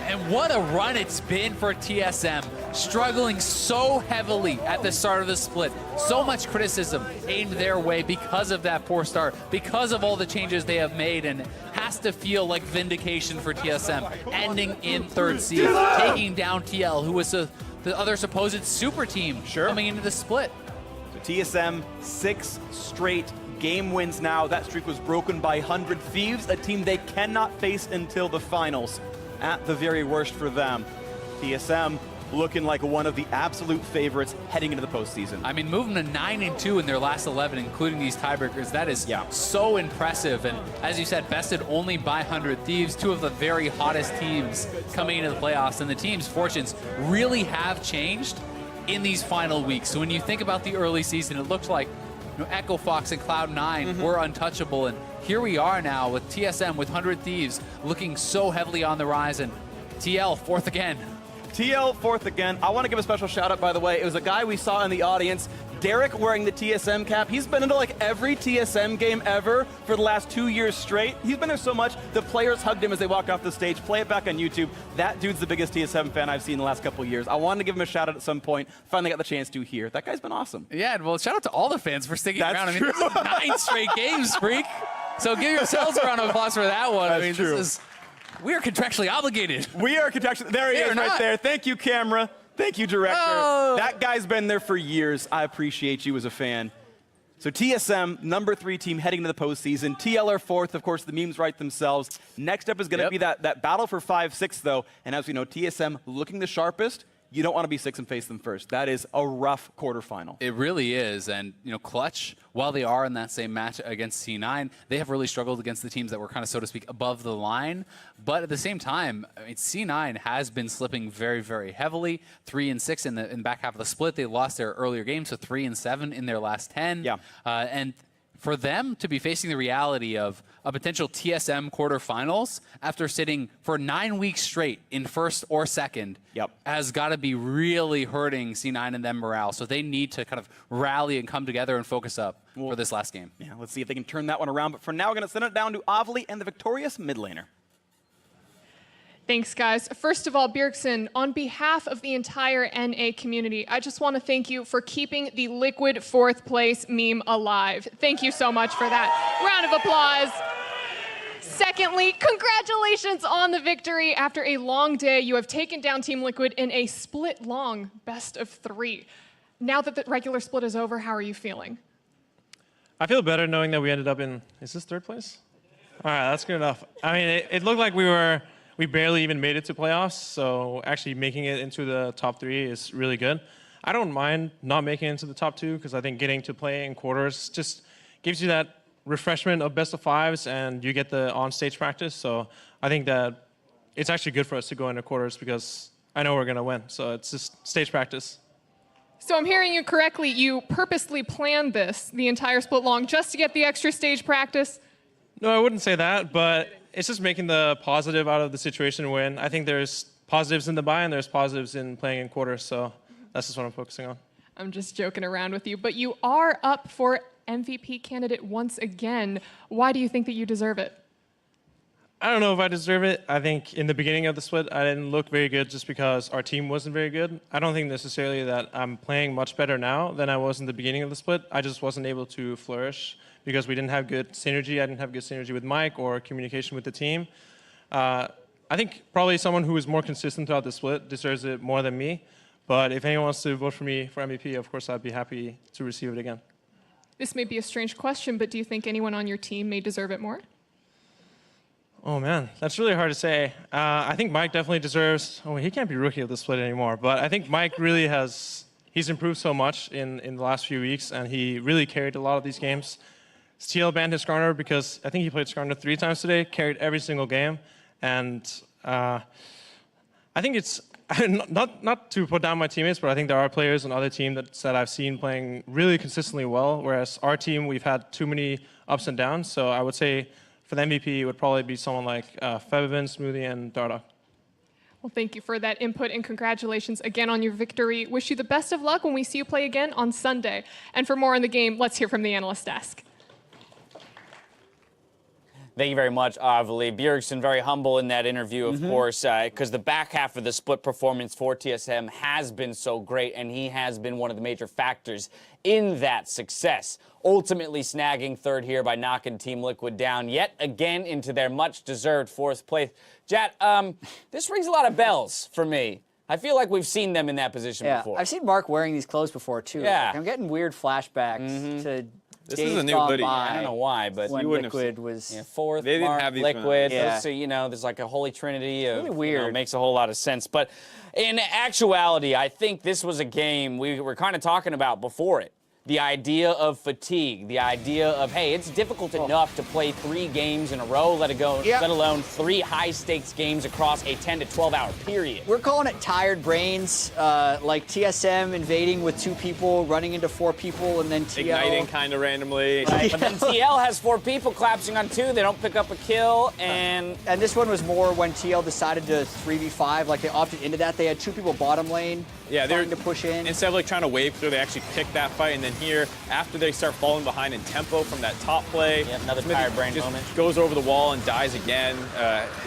Speaker 6: And what a run it's been for TSM. Struggling so heavily at the start of the split. So much criticism aimed their way because of that poor start, because of all the changes they have made, and it has to feel like vindication for TSM. Ending in 3rd seed, taking down TL, who was the other supposed super team coming into the split.
Speaker 5: So TSM, 6 straight game wins now. That streak was broken by 100 Thieves, a team they cannot face until the finals. At the very worst for them. TSM looking like one of the absolute favorites heading into the postseason.
Speaker 6: I mean, moving to 9-2 in their last 11, including these tiebreakers, that is so impressive. And as you said, bested only by 100 Thieves, 2 of the very hottest teams coming into the playoffs. And the team's fortunes really have changed in these final weeks. So when you think about the early season, it looked like Echo Fox and Cloud9 were untouchable, and here we are now with TSM with 100 Thieves looking so heavily on the rise, and TL 4th again.
Speaker 5: TL 4th again. I want to give a special shout out, by the way. It was a guy we saw in the audience, Derek, wearing the TSM cap. He's been into like every TSM game ever for the last 2 years straight. He's been there so much, the players hugged him as they walked off the stage. Play it back on YouTube. That dude's the biggest TSM fan I've seen in the last couple of years. I wanted to give him a shout out at some point. Finally got the chance to here. That guy's been awesome.
Speaker 6: Yeah, well, shout out to all the fans for sticking around. I mean,
Speaker 5: true.
Speaker 6: this is 9 straight games, freak. So give yourselves a round of applause for that one.
Speaker 5: That's
Speaker 6: I mean,
Speaker 5: true.
Speaker 6: We are contractually obligated.
Speaker 5: We are contractually. There he is right there. Thank you, camera. Thank you, director.
Speaker 6: Oh.
Speaker 5: That guy's been there for years. I appreciate you as a fan. So TSM, number 3 team heading to the postseason. TL are 4th. Of course, the memes write themselves. Next up is going to be that battle for 5-6, though. And as we know, TSM looking the sharpest. You don't want to be 6 and face them first. That is a rough quarterfinal.
Speaker 6: It really is. And, Clutch, while they are in that same match against C9, they have really struggled against the teams that were kind of, so to speak, above the line. But at the same time, I mean, C9 has been slipping very, very heavily. 3-6 in the back half of the split. They lost their earlier games, so 3-7 in their last 10.
Speaker 5: Yeah.
Speaker 6: And for them to be facing the reality of a potential TSM quarterfinals after sitting for 9 weeks straight in first or second has got to be really hurting C9 and them morale. So they need to kind of rally and come together and focus up for this last game.
Speaker 5: Yeah, let's see if they can turn that one around. But for now, we're going to send it down to Avli and the victorious mid laner.
Speaker 7: Thanks, guys. First of all, Bjergsen, on behalf of the entire NA community, I just want to thank you for keeping the Liquid 4th place meme alive. Thank you so much for that. Round of applause. Secondly, congratulations on the victory. After a long day, you have taken down Team Liquid in a split-long best of 3. Now that the regular split is over, how are you feeling?
Speaker 8: I feel better knowing that we ended up in, is this 3rd place? All right, that's good enough. I mean, it looked like we barely even made it to playoffs, so actually making it into the top 3 is really good. I don't mind not making it into the top 2 because I think getting to play in quarters just gives you that refreshment of best of 5s and you get the on-stage practice. So I think that it's actually good for us to go into quarters because I know we're going to win. So it's just stage practice.
Speaker 7: So I'm hearing you correctly. You purposely planned this, the entire split long, just to get the extra stage practice?
Speaker 8: No, I wouldn't say that, but it's just making the positive out of the situation we're in. I think there's positives in the buy and there's positives in playing in quarters, so that's just what I'm focusing on.
Speaker 7: I'm just joking around with you, but you are up for MVP candidate once again. Why do you think that you deserve it?
Speaker 8: I don't know if I deserve it. I think in the beginning of the split, I didn't look very good just because our team wasn't very good. I don't think necessarily that I'm playing much better now than I was in the beginning of the split. I just wasn't able to flourish because we didn't have good synergy. I didn't have good synergy with Mike or communication with the team. I think probably someone who is more consistent throughout the split deserves it more than me. But if anyone wants to vote for me for MVP, of course, I'd be happy to receive it again.
Speaker 7: This may be a strange question, but do you think anyone on your team may deserve it more?
Speaker 8: Oh, man, that's really hard to say. I think Mike definitely deserves... Oh, he can't be rookie of the split anymore. But I think Mike really has... He's improved so much in the last few weeks, and he really carried a lot of these games. TL banned his Skarner because I think he played Skarner 3 times today, carried every single game. And I think it's... Not to put down my teammates, but I think there are players on other teams that I've seen playing really consistently well, whereas our team, we've had too many ups and downs. So I would say... For the MVP, it would probably be someone like Febvin, Smoothie, and Darda.
Speaker 7: Well, thank you for that input, and congratulations again on your victory. Wish you the best of luck when we see you play again on Sunday. And for more on the game, let's hear from the analyst desk.
Speaker 1: Thank you very much, Avli. Bjergsen very humble in that interview, of course, because the back half of the split performance for TSM has been so great, and he has been one of the major factors in that success. Ultimately snagging 3rd here by knocking Team Liquid down yet again into their much-deserved 4th place. Jat, this rings a lot of bells for me. I feel like we've seen them in that position before.
Speaker 2: I've seen Mark wearing these clothes before, too.
Speaker 1: Yeah.
Speaker 2: Like, I'm getting weird flashbacks to
Speaker 3: This is a new hoodie.
Speaker 1: I don't know why, but
Speaker 2: when
Speaker 3: you wouldn't
Speaker 2: Liquid
Speaker 3: have
Speaker 2: was...
Speaker 1: Yeah, 4th,
Speaker 3: They didn't
Speaker 1: Mark,
Speaker 3: have these
Speaker 1: Liquid.
Speaker 2: Yeah.
Speaker 1: So, you know, there's like a holy trinity of,
Speaker 2: really weird.
Speaker 1: You know, makes a whole lot of sense. But in actuality, I think this was a game we were kind of talking about before it. The idea of fatigue, the idea of, hey, it's difficult enough to play 3 games in a row, let alone 3 high-stakes games across a 10 to 12-hour period.
Speaker 2: We're calling it tired brains, like TSM invading with 2 people, running into 4 people, and then TL...
Speaker 3: Igniting kind of randomly.
Speaker 1: Right, but then TL has 4 people collapsing on 2, they don't pick up a kill, and...
Speaker 2: And this one was more when TL decided to 3v5, like they opted into that. They had 2 people bottom lane, trying to push in.
Speaker 3: Instead of like trying to wave through, they actually pick that fight, and then here, after they start falling behind in tempo from that top play,
Speaker 1: another tired brain
Speaker 3: just
Speaker 1: moment.
Speaker 3: Goes over the wall and dies again.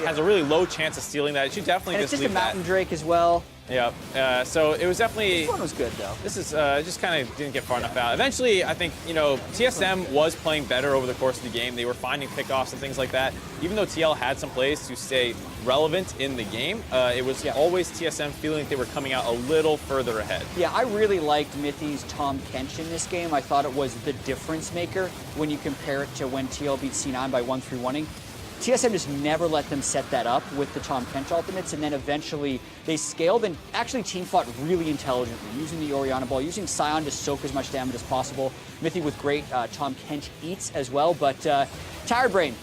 Speaker 3: Has a really low chance of stealing that. It should definitely
Speaker 2: And
Speaker 3: just
Speaker 2: it's just
Speaker 3: leave
Speaker 2: a Mountain Drake as well.
Speaker 3: Yeah. So it was definitely...
Speaker 2: This one was good, though.
Speaker 3: This is just kind of didn't get far enough out. Eventually, I think, you know, TSM was playing better over the course of the game. They were finding pickoffs and things like that. Even though TL had some plays to stay relevant in the game, it was always TSM feeling like they were coming out a little further ahead.
Speaker 2: Yeah, I really liked Mithy's Tom Kench in this game. I thought it was the difference maker when you compare it to when TL beat C9 by 1-3-1-ing. TSM just never let them set that up with the Tom Kench ultimates, and then eventually they scaled and actually team fought really intelligently, using the Orianna ball, using Sion to soak as much damage as possible. Mithy with great Tom Kench eats as well, but tired brain.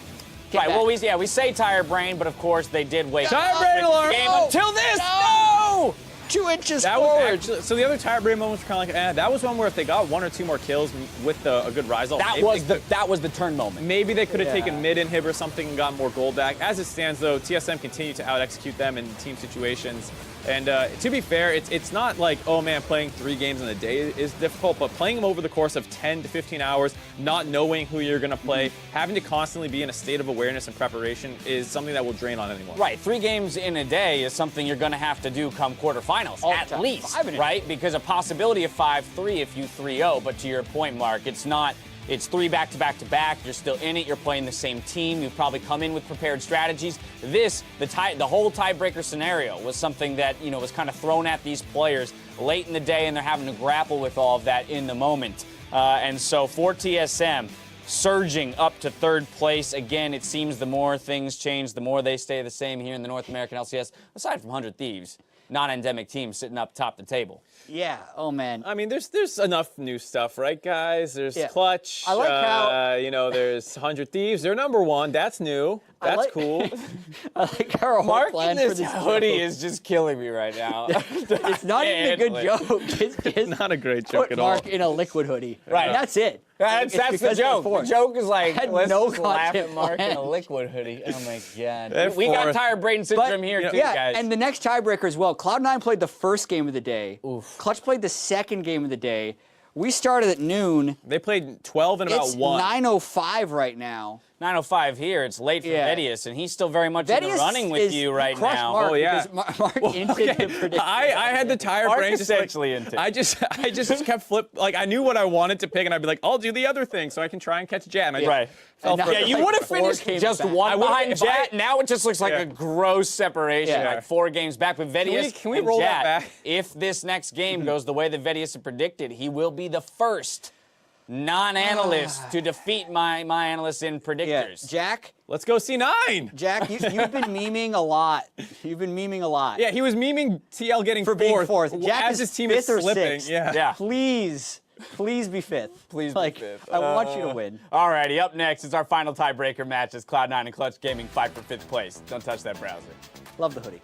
Speaker 1: Right, well, we say tired brain, but of course they did wake up.
Speaker 3: Tired brain alert!
Speaker 1: Game until this! No!
Speaker 2: 2 inches
Speaker 3: That was
Speaker 2: forward.
Speaker 3: actually, so the other tiebreaker moments were kind of like, that was one where if they got 1 or 2 more kills with a good rise off,
Speaker 1: That was the turn moment.
Speaker 3: maybe they could have taken mid inhib or something and gotten more gold back. As it stands, though, TSM continue to out-execute them in team situations. And to be fair, it's not like, oh man, playing 3 games in a day is difficult, but playing them over the course of 10 to 15 hours, not knowing who you're going to play, having to constantly be in a state of awareness and preparation is something that will drain on anyone.
Speaker 1: Right, 3 games in a day is something you're going to have to do come quarterfinals, at least, right? Because a possibility of 5-3 if you 3-0, but to your point, Mark, it's not. It's 3 back-to-back-to-back. You're still in it. You're playing the same team. You've probably come in with prepared strategies. The whole tiebreaker scenario was something that, was kind of thrown at these players late in the day, and they're having to grapple with all of that in the moment. And so for TSM, surging up to 3rd place. Again, it seems the more things change, the more they stay the same here in the North American LCS, aside from 100 Thieves, non-endemic team sitting up top the table.
Speaker 2: Yeah. Oh man.
Speaker 3: I mean, there's enough new stuff, right, guys? There's Clutch.
Speaker 2: I like how
Speaker 3: there's 100 Thieves. They're #1. That's new. That's cool.
Speaker 2: I like how our whole
Speaker 1: Mark
Speaker 2: plan
Speaker 1: in
Speaker 2: for
Speaker 1: this
Speaker 2: this
Speaker 1: hoodie is just killing me right now.
Speaker 2: It's not even a good joke. It's
Speaker 3: Not a great joke
Speaker 2: put
Speaker 3: at all.
Speaker 2: Mark in a liquid hoodie.
Speaker 1: Right.
Speaker 2: And that's it.
Speaker 1: That's the
Speaker 2: because
Speaker 1: joke. The joke is like,
Speaker 2: had
Speaker 1: let's
Speaker 2: no
Speaker 1: just laugh at
Speaker 2: content
Speaker 1: Mark in a
Speaker 2: planned.
Speaker 1: liquid hoodie. Oh my God.
Speaker 3: They're
Speaker 1: We got
Speaker 3: fourth.
Speaker 1: tired brain syndrome here too,
Speaker 2: yeah,
Speaker 1: guys.
Speaker 2: and the next tiebreaker as well. Cloud9 played the first game of the day. Clutch played the second game of the day. We started at noon.
Speaker 3: They played 12 in about
Speaker 2: It's
Speaker 3: 1.
Speaker 2: 9:05 right now.
Speaker 1: 9:05 here. It's late for
Speaker 2: Yeah.
Speaker 1: Vedius, and he's still very much in the
Speaker 2: Vedius
Speaker 1: running with
Speaker 2: is
Speaker 1: you right
Speaker 2: crushed
Speaker 1: now.
Speaker 2: Mark
Speaker 3: Oh, yeah.
Speaker 2: because Mark hinted the prediction.
Speaker 3: I had the tire
Speaker 1: Mark
Speaker 3: brain. Just
Speaker 1: essentially into it.
Speaker 3: I just kept like I knew what I wanted to pick, and I'd be like, I'll do the other thing so I can try and catch Jet. And I just
Speaker 1: Right.
Speaker 3: fell
Speaker 2: And
Speaker 3: for
Speaker 2: now-
Speaker 3: it.
Speaker 1: Yeah, you
Speaker 2: like
Speaker 1: would have
Speaker 2: 4
Speaker 1: finished
Speaker 2: games
Speaker 1: just
Speaker 2: back.
Speaker 1: one
Speaker 3: I would've-
Speaker 1: behind
Speaker 3: if
Speaker 1: Jet.
Speaker 3: I-
Speaker 1: Now it just looks like
Speaker 3: Yeah.
Speaker 1: a gross separation,
Speaker 2: Yeah.
Speaker 1: like 4 games back with Vedius.
Speaker 3: Can we
Speaker 1: and
Speaker 3: roll
Speaker 1: Jet,
Speaker 3: that back?
Speaker 1: If this next game goes the way that Vedius had predicted, he will be the first non-analyst to defeat my analysts in
Speaker 2: Yeah,
Speaker 1: predictors.
Speaker 2: Jack.
Speaker 3: Let's go C9.
Speaker 2: Jack, you've been memeing a lot. You've been memeing a lot.
Speaker 3: Yeah, he was memeing TL getting
Speaker 2: For being fourth. Jack
Speaker 3: as
Speaker 2: is
Speaker 3: his team
Speaker 2: 5th
Speaker 3: is
Speaker 2: or
Speaker 3: slipping.
Speaker 2: 6th.
Speaker 3: Yeah.
Speaker 2: Please be 5th.
Speaker 1: Please be
Speaker 2: like,
Speaker 1: 5th.
Speaker 2: I want you to win.
Speaker 1: Alrighty, up next is our final tiebreaker match as Cloud9 and Clutch Gaming fight for 5th place. Don't touch that browser.
Speaker 2: Love the hoodie.